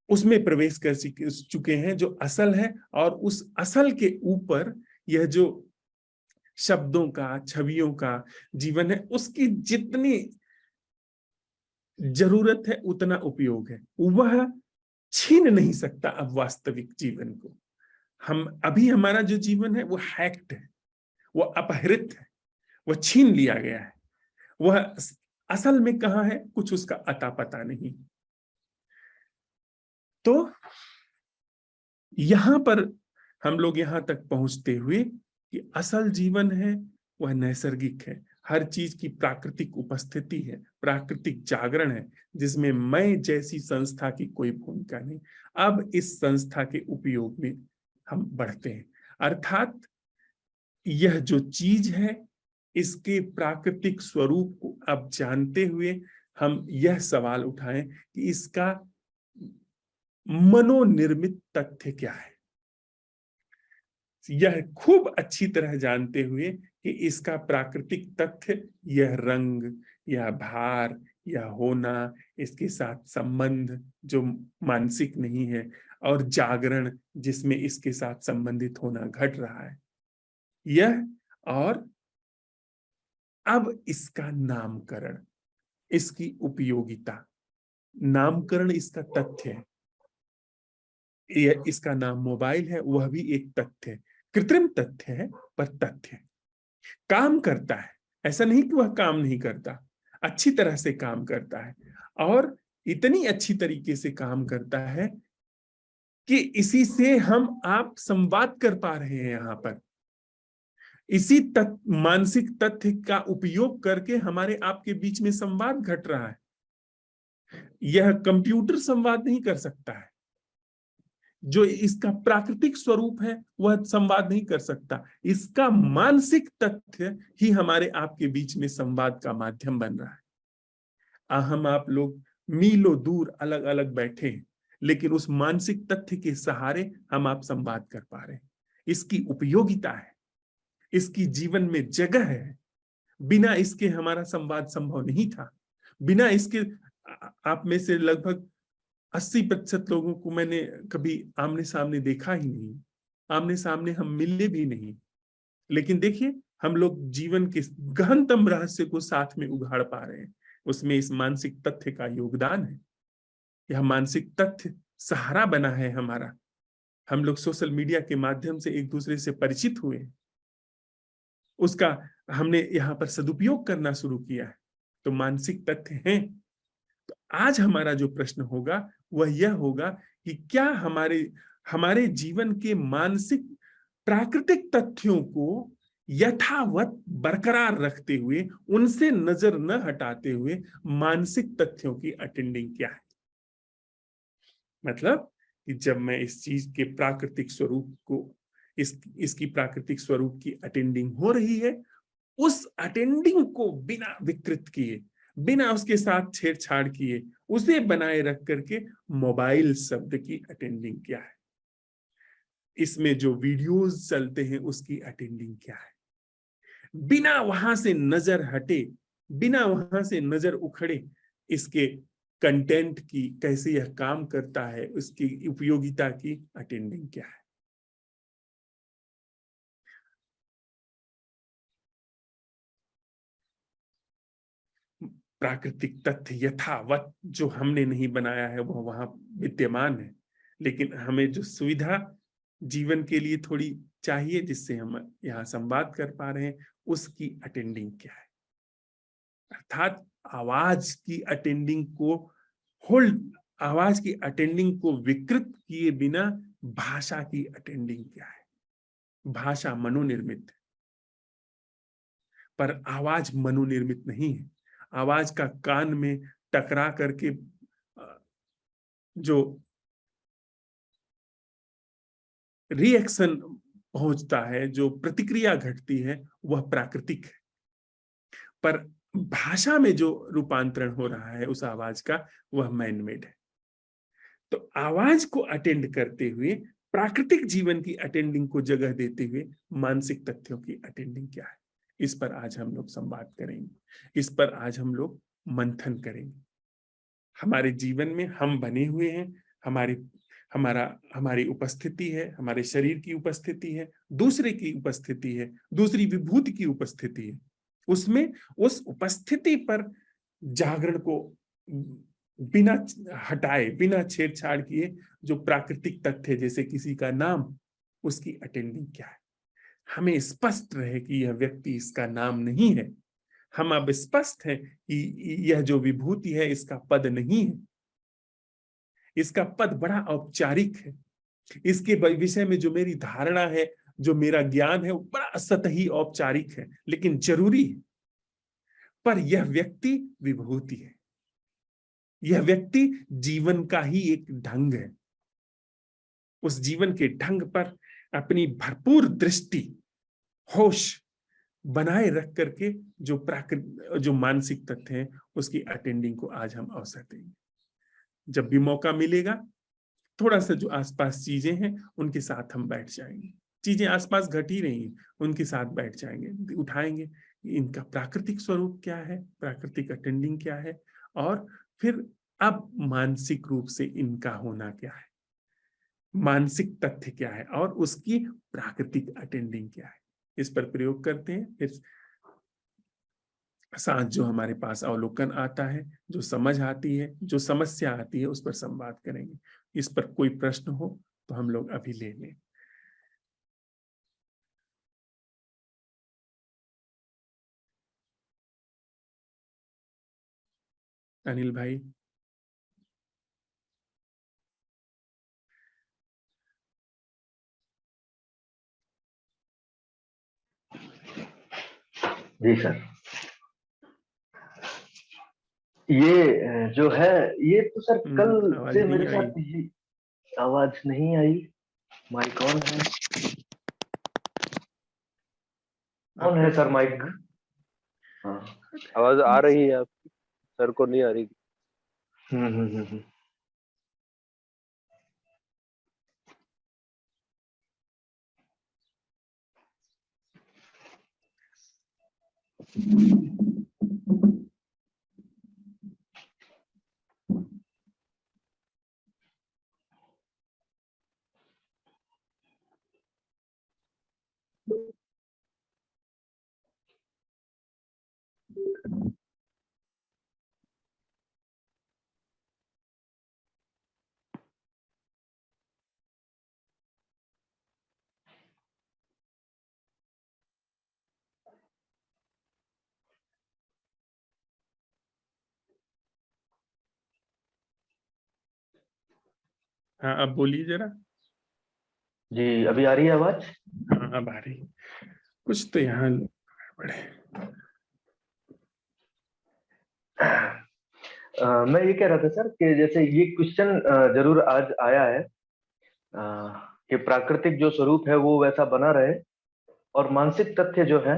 उसमें प्रवेश कर चुके हैं जो असल है, और उस असल के ऊपर यह जो शब्दों का, छवियों का जीवन है, उसकी जितनी जरूरत है उतना उपयोग है। वह छीन नहीं सकता अब वास्तविक जीवन को। हम अभी हमारा जो जीवन है वो हैक्ड है, वो अपहृत है, वह छीन लिया गया है। वह असल में कहाँ है, कुछ उसका अता पता नहीं। तो यहां पर हम लोग यहां तक पहुंचते हुए कि असल जीवन है वह नैसर्गिक है, हर चीज की प्राकृतिक उपस्थिति है, प्राकृतिक जागरण है, जिसमें मैं जैसी संस्था की कोई भूमिका नहीं। अब इस संस्था के उपयोग में हम बढ़ते हैं, अर्थात यह जो चीज है इसके प्राकृतिक स्वरूप को अब जानते हुए हम यह सवाल उठाएं कि इसका मनोनिर्मित तथ्य क्या है। यह खूब अच्छी तरह जानते हुए कि इसका प्राकृतिक तथ्य यह रंग, यह भार, यह होना, इसके साथ संबंध जो मानसिक नहीं है, और जागरण जिसमें इसके साथ संबंधित होना घट रहा है, यह। और अब इसका नामकरण, इसकी उपयोगिता, नामकरण इसका तथ्य है। इसका नाम मोबाइल है, वह भी एक तथ्य है, कृत्रिम तथ्य है पर तथ्य है। काम करता है, ऐसा नहीं कि वह काम नहीं करता, अच्छी तरह से काम करता है, और इतनी अच्छी तरीके से काम करता है कि इसी से हम आप संवाद कर पा रहे हैं। यहाँ पर इसी मानसिक तथ्य का उपयोग करके हमारे आपके बीच में संवाद घट रहा है। यह कंप्यूटर संवाद नहीं कर सकता है, जो इसका प्राकृतिक स्वरूप है वह संवाद नहीं कर सकता। इसका मानसिक तथ्य ही हमारे आपके बीच में संवाद का माध्यम बन रहा है। हम आप लोग मीलों दूर अलग अलग बैठे हैं, लेकिन उस मानसिक तथ्य के सहारे हम आप संवाद कर पा रहे हैं। इसकी उपयोगिता है, इसकी जीवन में जगह है। बिना इसके हमारा संवाद संभव नहीं था। बिना इसके आप में से लगभग 80% लोगों को मैंने कभी आमने सामने देखा ही नहीं, आमने सामने हम मिले भी नहीं। लेकिन देखिए, हम लोग जीवन के गहनतम रहस्य को साथ में उघाड़ पा रहे हैं। उसमें इस मानसिक तथ्य का योगदान है। यह मानसिक तथ्य सहारा बना है हमारा। हम लोग सोशल मीडिया के माध्यम से एक दूसरे से परिचित हुए, उसका हमने यहाँ पर सदुपयोग करना शुरू किया है। तो मानसिक तथ्य हैं। तो आज हमारा जो प्रश्न होगा वह यह होगा कि क्या हमारे जीवन के मानसिक प्राकृतिक तथ्यों को यथावत बरकरार रखते हुए, उनसे नजर न हटाते हुए, मानसिक तथ्यों की अटेंडिंग क्या है। मतलब कि जब मैं इस चीज के प्राकृतिक स्वरूप को, इसकी प्राकृतिक स्वरूप की अटेंडिंग हो रही है, उस अटेंडिंग को बिना विकृत किए, बिना उसके साथ छेड़छाड़ किए, उसे बनाए रख करके मोबाइल शब्द की अटेंडिंग क्या है, इसमें जो वीडियोस चलते हैं उसकी अटेंडिंग क्या है, बिना वहां से नजर हटे, बिना वहां से नजर उखड़े, इसके कंटेंट की कैसे यह काम करता है, उसकी उपयोगिता की अटेंडिंग क्या है। प्राकृतिक तथ्य यथावत जो हमने नहीं बनाया है वह वहां विद्यमान है, लेकिन हमें जो सुविधा जीवन के लिए थोड़ी चाहिए, जिससे हम यहाँ संवाद कर पा रहे हैं, उसकी अटेंडिंग क्या है। अर्थात आवाज की अटेंडिंग को होल्ड, आवाज की अटेंडिंग को विकृत किए बिना भाषा की अटेंडिंग क्या है। भाषा मनोनिर्मित है, पर आवाज मनोनिर्मित नहीं है। आवाज का कान में टकरा करके जो रिएक्शन पहुंचता है, जो प्रतिक्रिया घटती है, वह प्राकृतिक है। पर भाषा में जो रूपांतरण हो रहा है उस आवाज का, वह मैन मेड है। तो आवाज को अटेंड करते हुए, प्राकृतिक जीवन की अटेंडिंग को जगह देते हुए, मानसिक तथ्यों की अटेंडिंग क्या है, इस पर आज हम लोग संवाद करेंगे, इस पर आज हम लोग मंथन करेंगे। हमारे जीवन में हम बने हुए हैं, हमारी हमारी उपस्थिति है, हमारे शरीर की उपस्थिति है, दूसरे की उपस्थिति है, दूसरी विभूति की उपस्थिति है। उसमें उस उपस्थिति पर जागरण को बिना हटाए, बिना छेड़छाड़ किए जो प्राकृतिक तथ्य है, जैसे किसी का नाम, उसकी अटेंडिंग क्या है, हमें स्पष्ट रहे कि यह व्यक्ति इसका नाम नहीं है। हम अब स्पष्ट है कि यह जो विभूति है इसका पद नहीं है, इसका पद बड़ा औपचारिक है। इसके विषय में जो मेरी धारणा है, जो मेरा ज्ञान है, वो बड़ा सतही औपचारिक है, लेकिन जरूरी है। पर यह व्यक्ति विभूति है, यह व्यक्ति जीवन का ही एक ढंग है। उस जीवन के ढंग पर अपनी भरपूर दृष्टि, होश बनाए रख करके जो मानसिक तथ्य है उसकी अटेंडिंग को आज हम अवसर देंगे। जब भी मौका मिलेगा, थोड़ा सा जो आसपास चीजें हैं उनके साथ हम बैठ जाएंगे। चीजें आसपास घट ही रही हैं, उनके साथ बैठ जाएंगे, उठाएंगे इनका प्राकृतिक स्वरूप क्या है, प्राकृतिक अटेंडिंग क्या है, और फिर अब मानसिक रूप से इनका होना क्या है, मानसिक तथ्य क्या है, और उसकी प्राकृतिक अटेंडिंग क्या है। इस पर प्रयोग करते हैं। फिर साथ जो हमारे पास अवलोकन आता है, जो समझ आती है, जो समस्या आती है, उस पर संवाद करेंगे। इस पर कोई प्रश्न हो तो हम लोग अभी ले लें। अनिल भाई। जी सर, ये जो है, ये तो सर कल आवाज से नहीं मेरे आई। साथ ये आवाज नहीं आई। माइक ऑन है? कौन है सर माइक? हाँ, आवाज आ रही है आपकी, सर को नहीं आ रही। हम्म। हाँ, अब बोलिए जरा। जी, अभी आ रही है आवाज? हाँ, अब आ रही। कुछ तो यहाँ बड़े मैं ये कह रहा था सर कि जैसे ये क्वेश्चन जरूर आज आया है कि प्राकृतिक जो स्वरूप है वो वैसा बना रहे और मानसिक तथ्य जो है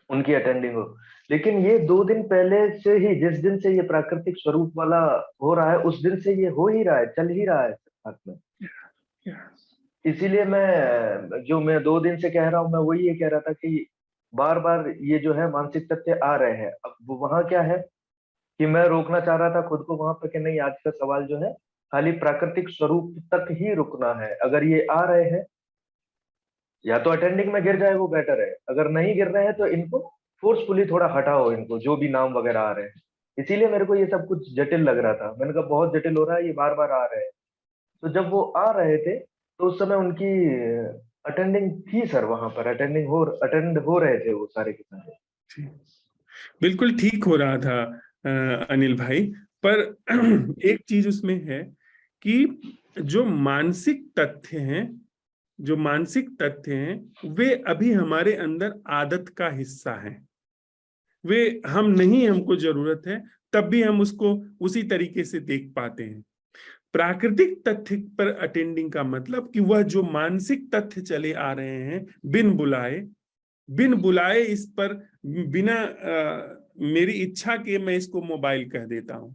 उनकी अटेंडिंग हो। लेकिन ये 2 दिन पहले से ही, जिस दिन से ये प्राकृतिक स्वरूप वाला हो रहा है, उस दिन से ये हो ही रहा है, चल ही रहा है साथ में। इसीलिए मैं 2 दिन से कह रहा हूँ, मैं वही ये कह रहा था कि बार बार ये जो है मानसिक तथ्य आ रहे हैं। अब वहां क्या है कि मैं रोकना चाह रहा था खुद को वहां पर कि नहीं, आज का सवाल जो है खाली प्राकृतिक स्वरूप तक ही रुकना है। अगर ये आ रहे हैं, या तो अटेंडिंग में गिर जाए वो बेटर है, अगर नहीं गिर रहे हैं तो इनको फोर्सफुली थोड़ा हटाओ, इनको जो भी नाम वगैरह आ रहे हैं। इसीलिए मेरे को ये सब कुछ जटिल लग रहा था। मैंने कहा बहुत जटिल हो रहा है, ये बार बार आ रहे हैं। तो जब वो आ रहे थे तो उस समय उनकी अटेंडिंग थी सर, वहां पर अटेंड हो रहे थे वो सारे के सारे। बिल्कुल ठीक हो रहा था अनिल भाई। पर एक चीज उसमें है कि जो मानसिक तथ्य हैं, जो मानसिक तथ्य हैं, वे अभी हमारे अंदर आदत का हिस्सा हैं। वे हम नहीं, हमको जरूरत है तब भी हम उसको उसी तरीके से देख पाते हैं। प्राकृतिक तथ्य पर अटेंडिंग का मतलब कि वह जो मानसिक तथ्य चले आ रहे हैं बिन बुलाए इस पर, बिना मेरी इच्छा के मैं इसको मोबाइल कह देता हूं,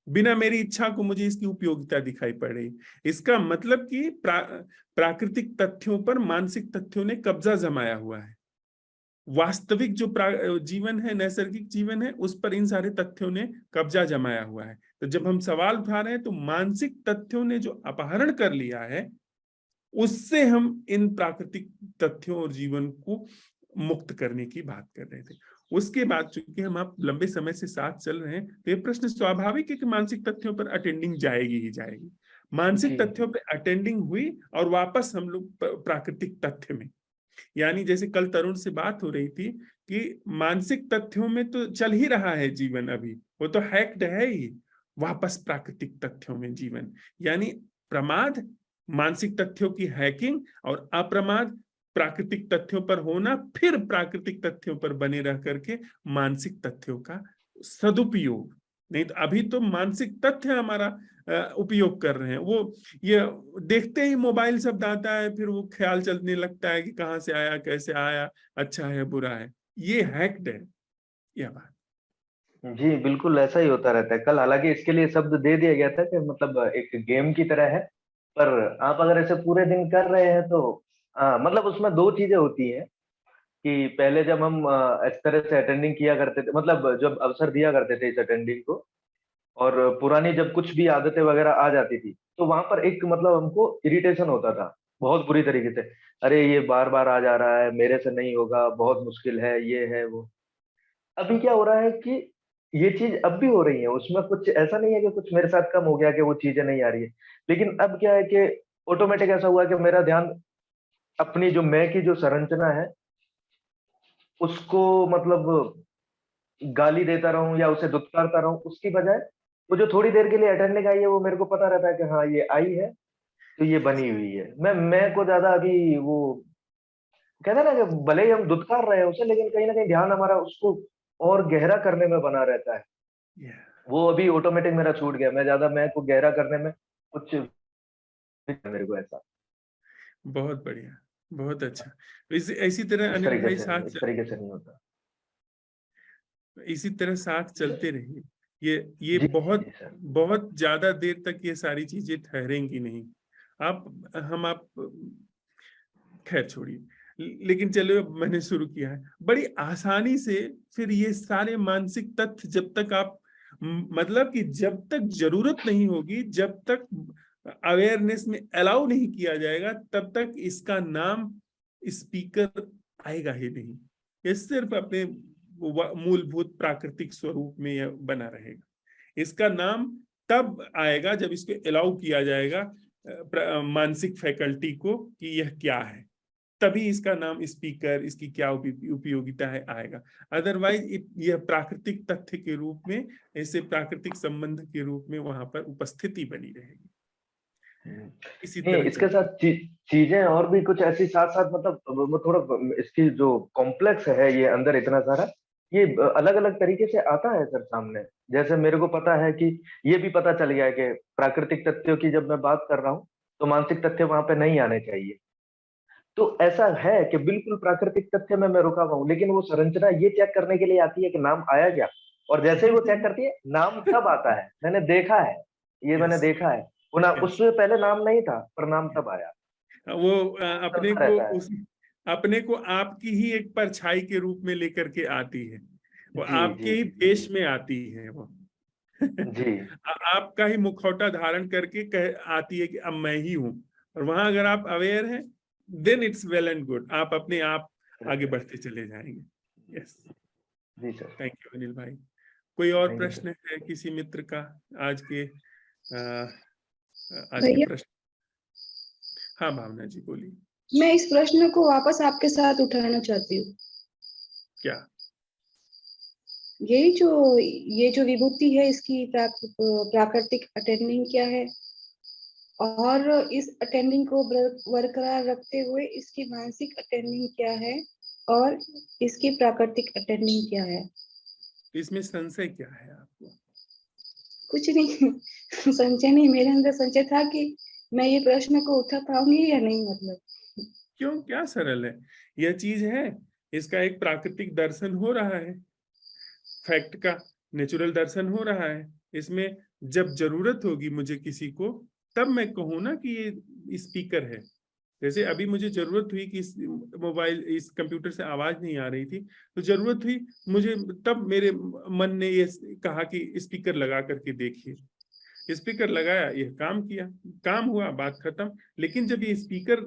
बिना मेरी इच्छा को मुझे इसकी उपयोगिता दिखाई पड़ रही। इसका मतलब कि प्राकृतिक तथ्यों पर मानसिक तथ्यों ने कब्जा जमाया हुआ है। वास्तविक जो जीवन है, नैसर्गिक जीवन है, उस पर इन सारे तथ्यों ने कब्जा जमाया हुआ है। तो जब हम सवाल उठा रहे हैं तो मानसिक तथ्यों ने जो अपहरण कर लिया है, उससे हम इन प्राकृतिक तथ्यों और जीवन को मुक्त करने की बात कर रहे थे। उसके बाद चूंकि हम आप लंबे समय से साथ चल रहे हैं, तो ये प्रश्न स्वाभाविक है कि मानसिक तथ्यों पर अटेंडिंग जाएगी ही जाएगी। मानसिक तथ्यों पर अटेंडिंग हुई और वापस हम लोग प्राकृतिक तथ्य में, यानी जैसे कल तरुण से बात हो रही थी कि मानसिक तथ्यों में तो चल ही रहा है जीवन, अभी वो तो हैक्ड है ही, वापस प्राकृतिक तथ्यों में जीवन, यानी प्रमाद मानसिक तथ्यों की हैकिंग और अप्रमाद प्राकृतिक तथ्यों पर होना, फिर प्राकृतिक तथ्यों पर बने रह करके मानसिक तथ्यों का सदुपयोग। नहीं तो अभी तो मानसिक तथ्य हमारा उपयोग कर रहे हैं। वो ये देखते ही मोबाइल शब्द आता है, फिर वो ख्याल चलने लगता है कि कहाँ से आया, कैसे आया, अच्छा है बुरा है। ये हैक्ड है यह बात। जी, बिल्कुल ऐसा ही होता रहता है। कल हालांकि इसके लिए शब्द दे दिया गया था कि मतलब एक गेम की तरह है, पर आप अगर ऐसे पूरे दिन कर रहे हैं तो मतलब उसमें दो चीजें होती हैं कि पहले जब हम इस तरह से अटेंडिंग किया करते थे, मतलब जब अवसर दिया करते थे इस अटेंडिंग को, और पुरानी जब कुछ भी आदतें वगैरह आ जाती थी, तो वहां पर एक मतलब हमको इरिटेशन होता था बहुत बुरी तरीके से। अरे ये बार बार आ जा रहा है, मेरे से नहीं होगा, बहुत मुश्किल है, ये है वो। अभी क्या हो रहा है कि ये चीज अब भी हो रही है, उसमें कुछ ऐसा नहीं है कि कुछ मेरे साथ कम हो गया कि वो चीजें नहीं आ रही है, लेकिन अब क्या है कि ऑटोमेटिक ऐसा हुआ कि मेरा ध्यान अपनी जो मैं की जो संरचना है उसको मतलब गाली देता रहूं या उसे दुत्कारता रहूं, उसकी बजाय वो जो थोड़ी देर के लिए अटेंडिंग आई है वो मेरे को पता रहता है कि हाँ ये आई है, तो ये बनी हुई है। मैं को ज्यादा अभी वो कहते हैं ना कि भले ही हम दुत्कार रहे हैं उसे, लेकिन कहीं ना कहीं ध्यान हमारा उसको और गहरा करने में बना रहता है। Yeah. वो अभी ऑटोमेटिक मेरा छूट गया, मैं ज्यादा मैं को गहरा करने में कुछ मेरे को ऐसा बहुत बढ़िया, बहुत अच्छा। इसी तरह इस अनिल तरीके भाई से साथ इस तरीके से नहीं होता। इसी तरह साथ चलते रहिए। ये जी बहुत जी सर। बहुत ज्यादा देर तक ये सारी चीजें ठहरेंगी नहीं। आप खैर छोड़िए, लेकिन चलो अब मैंने शुरू किया है बड़ी आसानी से। फिर ये सारे मानसिक तथ्य जब तक आप मतलब कि जब तक जरूरत नहीं होगी, जब तक अवेयरनेस में अलाउ नहीं किया जाएगा, तब तक इसका नाम स्पीकर आएगा ही नहीं। ये सिर्फ अपने मूलभूत प्राकृतिक स्वरूप में यह बना रहेगा। इसका नाम तब आएगा जब इसको अलाउ किया जाएगा मानसिक फैकल्टी को कि यह क्या है, तभी इसका नाम स्पीकर, इसकी क्या उपयोगिता है आएगा। अदरवाइज यह प्राकृतिक तथ्य के रूप में, ऐसे प्राकृतिक संबंध के रूप में वहां पर उपस्थिति बनी रहेगी। इसी नहीं, तरह इसके चल साथ चीजें और भी कुछ ऐसी साथ साथ मतलब वो थोड़ा इसकी जो कॉम्प्लेक्स है ये अंदर इतना सारा, ये अलग अलग तरीके से आता है सर सामने। जैसे मेरे को पता है कि ये भी पता चल गया है कि प्राकृतिक तथ्यों की जब मैं बात कर रहा हूँ तो मानसिक तथ्य वहां पे नहीं आने चाहिए। तो ऐसा है कि बिल्कुल प्राकृतिक तथ्य में मैं रुका हुआ हूँ, लेकिन वो संरचना ये चेक करने के लिए आती है कि नाम आया क्या, और जैसे ही वो चेक करती है नाम तब आता है। मैंने देखा है, ये मैंने यस देखा है। वो नाम यस, उससे पहले नाम नहीं था, पर नाम तब आया। वो अपने चलता को रहता है। उस अपने को आपकी ही एक परछाई के रूप में लेकर के आती है, वो जी आपके जी ही जी देश में आती है वो। जी आपका ही मुखौटा धारण करके कह आती है कि अब मैं ही हूं। और वहां अगर आप अवेयर हैं, then it's well and good, आप अपने आप आगे बढ़ते चले जाएंगे। यस, जी सर। थैंक यू अनिल भाई। कोई और थैंक यू सर। प्रश्न है किसी मित्र का आज के भैया, प्रश्न? हाँ भावना जी बोलिए। मैं इस प्रश्न को वापस आपके साथ उठाना चाहती हूँ। क्या? ये जो विभूति है, इसकी प्राकृतिक अटेंडिंग क्या है, और इस अटेंडिंग को बरकरार रखते हुए इसकी मानसिक अटेंडिंग क्या है, और इसकी प्राकृतिक अटेंडिंग क्या है? इसमें संशय क्या है आपको? कुछ नहीं संशय नहीं, मेरे अंदर संशय था कि मैं ये प्रश्न को उठा पाऊंगी या नहीं। मतलब क्यों, क्या सरल है, यह चीज है। इसका एक प्राकृतिक दर्शन हो रहा है, फैक्ट का नेचुरल दर्शन हो रहा है। इसमें जब जरूरत होगी मुझे किसी को, तब मैं कहूँ ना कि ये स्पीकर है, जैसे अभी मुझे जरूरत हुई कि इस मोबाइल, इस कंप्यूटर से आवाज नहीं आ रही थी, तो जरूरत हुई मुझे, तब मेरे मन ने ये कहा कि स्पीकर लगा करके देखिए। स्पीकर लगाया, ये काम किया, काम हुआ, बात खत्म। लेकिन जब ये स्पीकर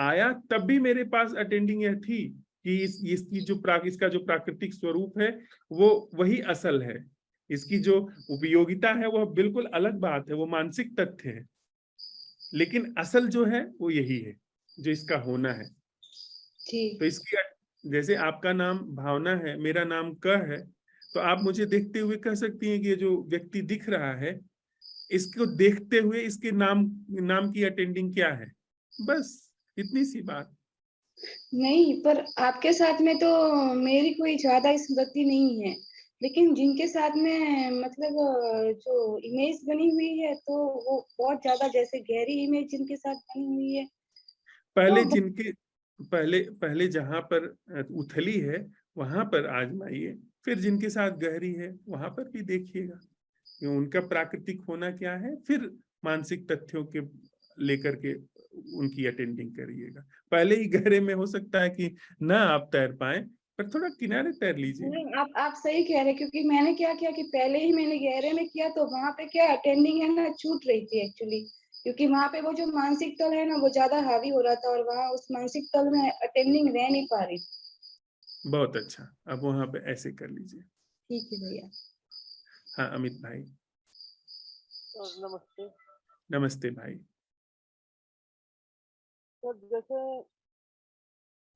आया तब भी मेरे पास अटेंडिंग यह थी कि इसकी जो इसका जो प्राकृतिक स्वरूप है वो वही असल है। इसकी जो उपयोगिता है वह बिल्कुल अलग बात है, वो मानसिक तथ्य है, लेकिन असल जो है वो यही है जो इसका होना है। जी तो इसकी, जैसे आपका नाम भावना है, मेरा नाम क है, तो आप मुझे देखते हुए कह सकती हैं कि ये जो व्यक्ति दिख रहा है, इसको देखते हुए इसके नाम की अटेंडिंग क्या है, बस इतनी सी बात। नहीं, पर आपके साथ में तो मेरी कोई ज्यादा स्मृति नहीं है, लेकिन जिनके साथ में मतलब जो इमेज बनी हुई है तो वो बहुत ज्यादा, जैसे गहरी इमेज जिनके साथ बनी हुई है पहले तो जिनके पहले जहां पर उथली है वहां पर आजमाइए, फिर जिनके साथ गहरी है वहां पर भी देखिएगा कि उनका प्राकृतिक होना क्या है, फिर मानसिक तथ्यों के लेकर के उनकी अटेंडिंग करिएगा। पहले ही गहरे में हो सकता है कि ना आप तैर पाए, पर थोड़ा किनारे तैर लीजिए। नहीं, आप सही कह रहे हैं, क्योंकि मैंने क्या किया कि पहले ही मैंने गहरे में किया तो वहां पे क्या अटेंडिंग है ना छूट रही थी एक्चुअली, क्योंकि वहां पे वो जो मानसिक तल है ना वो ज्यादा हावी हो रहा था और वहां उस मानसिक तल में अटेंडिंग रह नहीं पा रही थी। बहुत अच्छा, अब वहां पे ऐसे कर लीजिए। ठीक है भैया। हाँ अमित भाई। नमस्ते नमस्ते भाई। सर। जैसे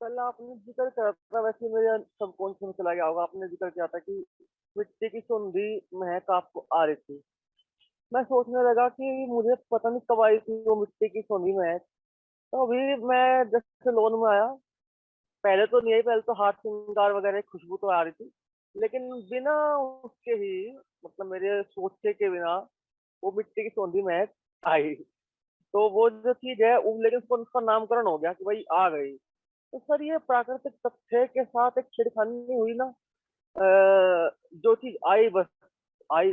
कल आपने जिक्र करा था, वैसे मेरे सबकॉन्शियस में चला गया होगा, आपने जिक्र किया था कि मिट्टी की सुंधी महक आपको आ रही थी। मैं सोचने लगा कि मुझे पता नहीं कब आई थी वो मिट्टी की सुंधी महक। तो अभी मैं जैसे लोन में आया, पहले तो नहीं आई, पहले तो हाथ श्रृंगार वगैरह की खुशबू तो आ रही थी, लेकिन बिना उसके ही, मतलब मेरे सोचे के बिना वो मिट्टी की सौंधी महक आई। तो वो जो चीज है वो, लेकिन उसका नामकरण हो गया कि भाई आ गई। तो सर ये प्राकृतिक तथ्य के साथ एक छिड़खानी हुई ना। जो चीज आई बस आई,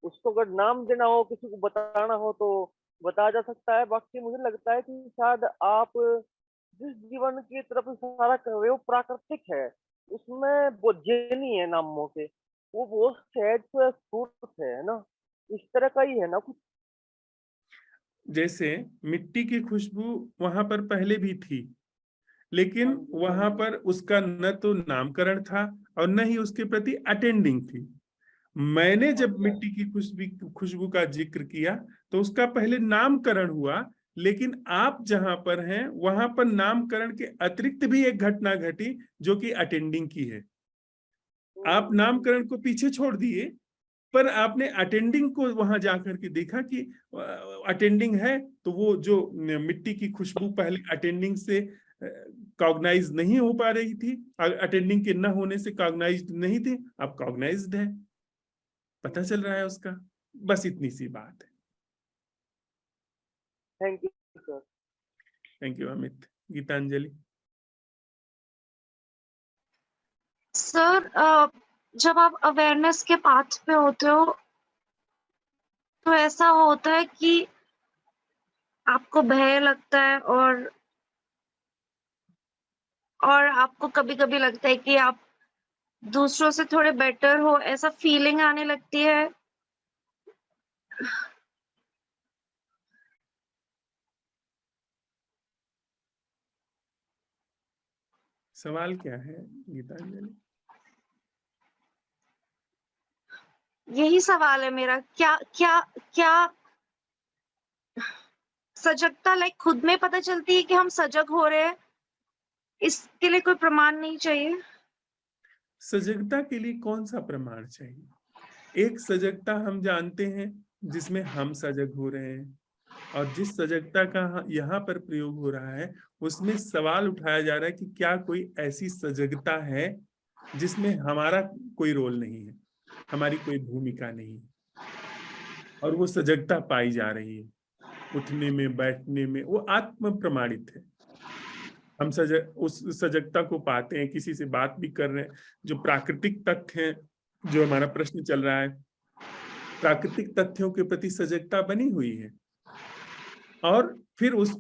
उसको अगर नाम देना हो, किसी को बताना हो तो बताया जा सकता है। बाकी मुझे लगता है कि शायद आप जिस जीवन की तरफ इशारा कर रहे हो प्राकृतिक है, उसमें वो नहीं है नामों के, वो सहज स्फूर्त है ना, इस तरह का ही है ना कुछ। जैसे मिट्टी की खुशबू वहां पर पहले भी थी, लेकिन वहां पर उसका न तो नामकरण था और न ही उसके प्रति अटेंडिंग थी। मैंने जब मिट्टी की खुशबू का जिक्र किया तो उसका पहले नामकरण हुआ, लेकिन आप जहां पर हैं वहां पर नामकरण के अतिरिक्त भी एक घटना घटी जो कि अटेंडिंग की है। आप नामकरण को पीछे छोड़ दिए, पर आपने अटेंडिंग को वहां जाकर के देखा कि अटेंडिंग है, तो वो जो मिट्टी की खुशबू पहले अटेंडिंग से कॉग्नाइज नहीं हो पा रही थी, अटेंडिंग के न होने से कॉग्नाइज्ड नहीं थी, अब कॉग्नाइज्ड है, पता चल रहा है उसका, बस इतनी सी बात है। Thank you sir. Thank you Amit. Gitanjali. Sir, जब आप अवेयरनेस के पाथ पे होते हो तो ऐसा होता है कि आपको भय लगता है और आपको कभी-कभी लगता है कि आप दूसरों से थोड़े बेटर हो, ऐसा फीलिंग आने लगती है। सवाल क्या है गीतांजलि? यही सवाल है मेरा, क्या सजगता लाइक खुद में पता चलती है कि हम सजग हो रहे हैं, इसके लिए कोई प्रमाण नहीं चाहिए? सजगता के लिए कौन सा प्रमाण चाहिए? एक सजगता हम जानते हैं जिसमें हम सजग हो रहे हैं, और जिस सजगता का यहाँ पर प्रयोग हो रहा है उसमें सवाल उठाया जा रहा है कि क्या कोई ऐसी सजगता है जिसमें हमारा कोई रोल नहीं है, हमारी कोई भूमिका नहीं है, और वो सजगता पाई जा रही है, उठने में बैठने में, वो आत्म प्रमाणित है। हम उस सजगता को पाते हैं, किसी से बात भी कर रहे हैं, जो प्राकृतिक तथ्य है, जो हमारा प्रश्न चल रहा है, प्राकृतिक तथ्यों के प्रति सजगता बनी हुई है। और फिर उस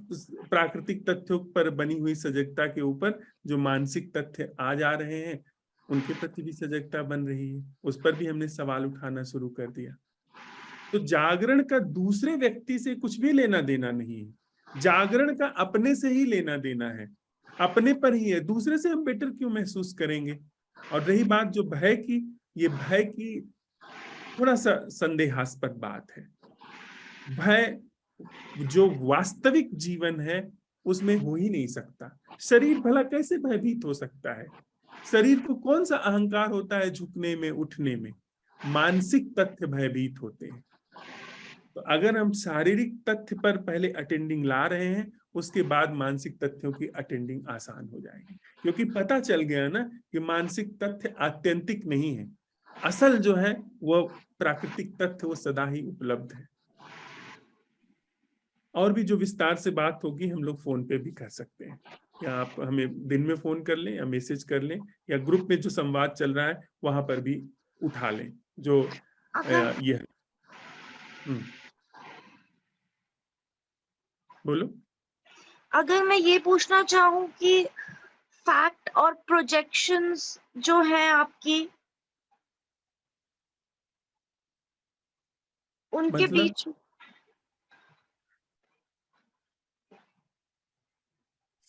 प्राकृतिक तथ्यों पर बनी हुई सजगता के ऊपर जो मानसिक तथ्य आ जा रहे हैं उनके प्रति भी सजगता बन रही है, उस पर भी हमने सवाल उठाना शुरू कर दिया। तो जागरण का दूसरे व्यक्ति से कुछ भी लेना देना नहीं है, जागरण का अपने से ही लेना देना है, अपने पर ही है, दूसरे से हम बेटर क्यों महसूस करेंगे। और रही बात जो भय की, ये भय की थोड़ा सा संदेहास्पद बात है। भय जो वास्तविक जीवन है उसमें हो ही नहीं सकता। शरीर भला कैसे भयभीत हो सकता है? शरीर को कौन सा अहंकार होता है झुकने में, उठने में? मानसिक तथ्य भयभीत होते हैं। तो अगर हम शारीरिक तथ्य पर पहले अटेंडिंग ला रहे हैं, उसके बाद मानसिक तथ्यों की अटेंडिंग आसान हो जाएगी, क्योंकि पता चल गया ना कि मानसिक तथ्य आत्यंतिक नहीं है, असल जो है वो प्राकृतिक तथ्य वो सदा ही उपलब्ध है। और भी जो विस्तार से बात होगी हम लोग फोन पे भी कर सकते हैं, या आप हमें दिन में फोन कर लें या मैसेज कर लें, या ग्रुप में जो संवाद चल रहा है वहां पर भी उठा लें जो ये बोलो। अगर मैं ये पूछना चाहूँ कि फैक्ट और प्रोजेक्शंस जो हैं आपकी, उनके मतलब बीच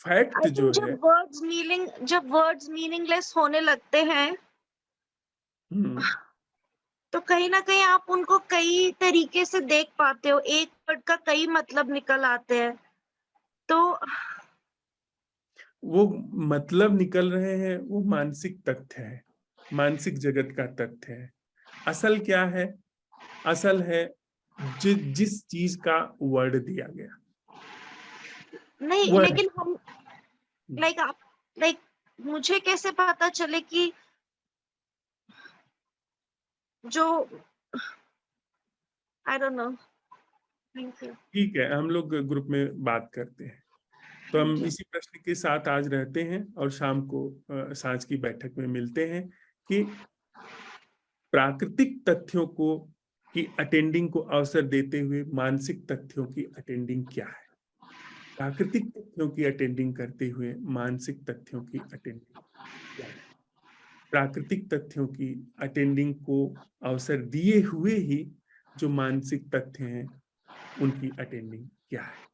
फैक्ट जो है, जब वर्ड्स मीनिंगलेस होने लगते हैं तो कहीं ना कहीं आप उनको कई तरीके से देख पाते हो, एक वर्ड का कई मतलब निकल आते हैं। तो वो मतलब निकल रहे हैं, वो मानसिक तथ्य है, मानसिक जगत का तथ्य है। असल क्या है? असल है जिस चीज का वर्ड दिया गया नहीं, वह लेकिन हम मुझे कैसे पता चले कि जो I don't know. Thank you. ठीक है, हम लोग ग्रुप में बात करते हैं। तो हम इसी प्रश्न के साथ आज रहते हैं और शाम को सांझ की बैठक में मिलते हैं कि प्राकृतिक तथ्यों को की अटेंडिंग को अवसर देते हुए मानसिक तथ्यों की अटेंडिंग क्या है, प्राकृतिक तथ्यों की अटेंडिंग करते हुए मानसिक तथ्यों की अटेंडिंग क्या है, प्राकृतिक तथ्यों की अटेंडिंग को अवसर दिए हुए ही जो मानसिक तथ्य हैं उनकी अटेंडिंग क्या है।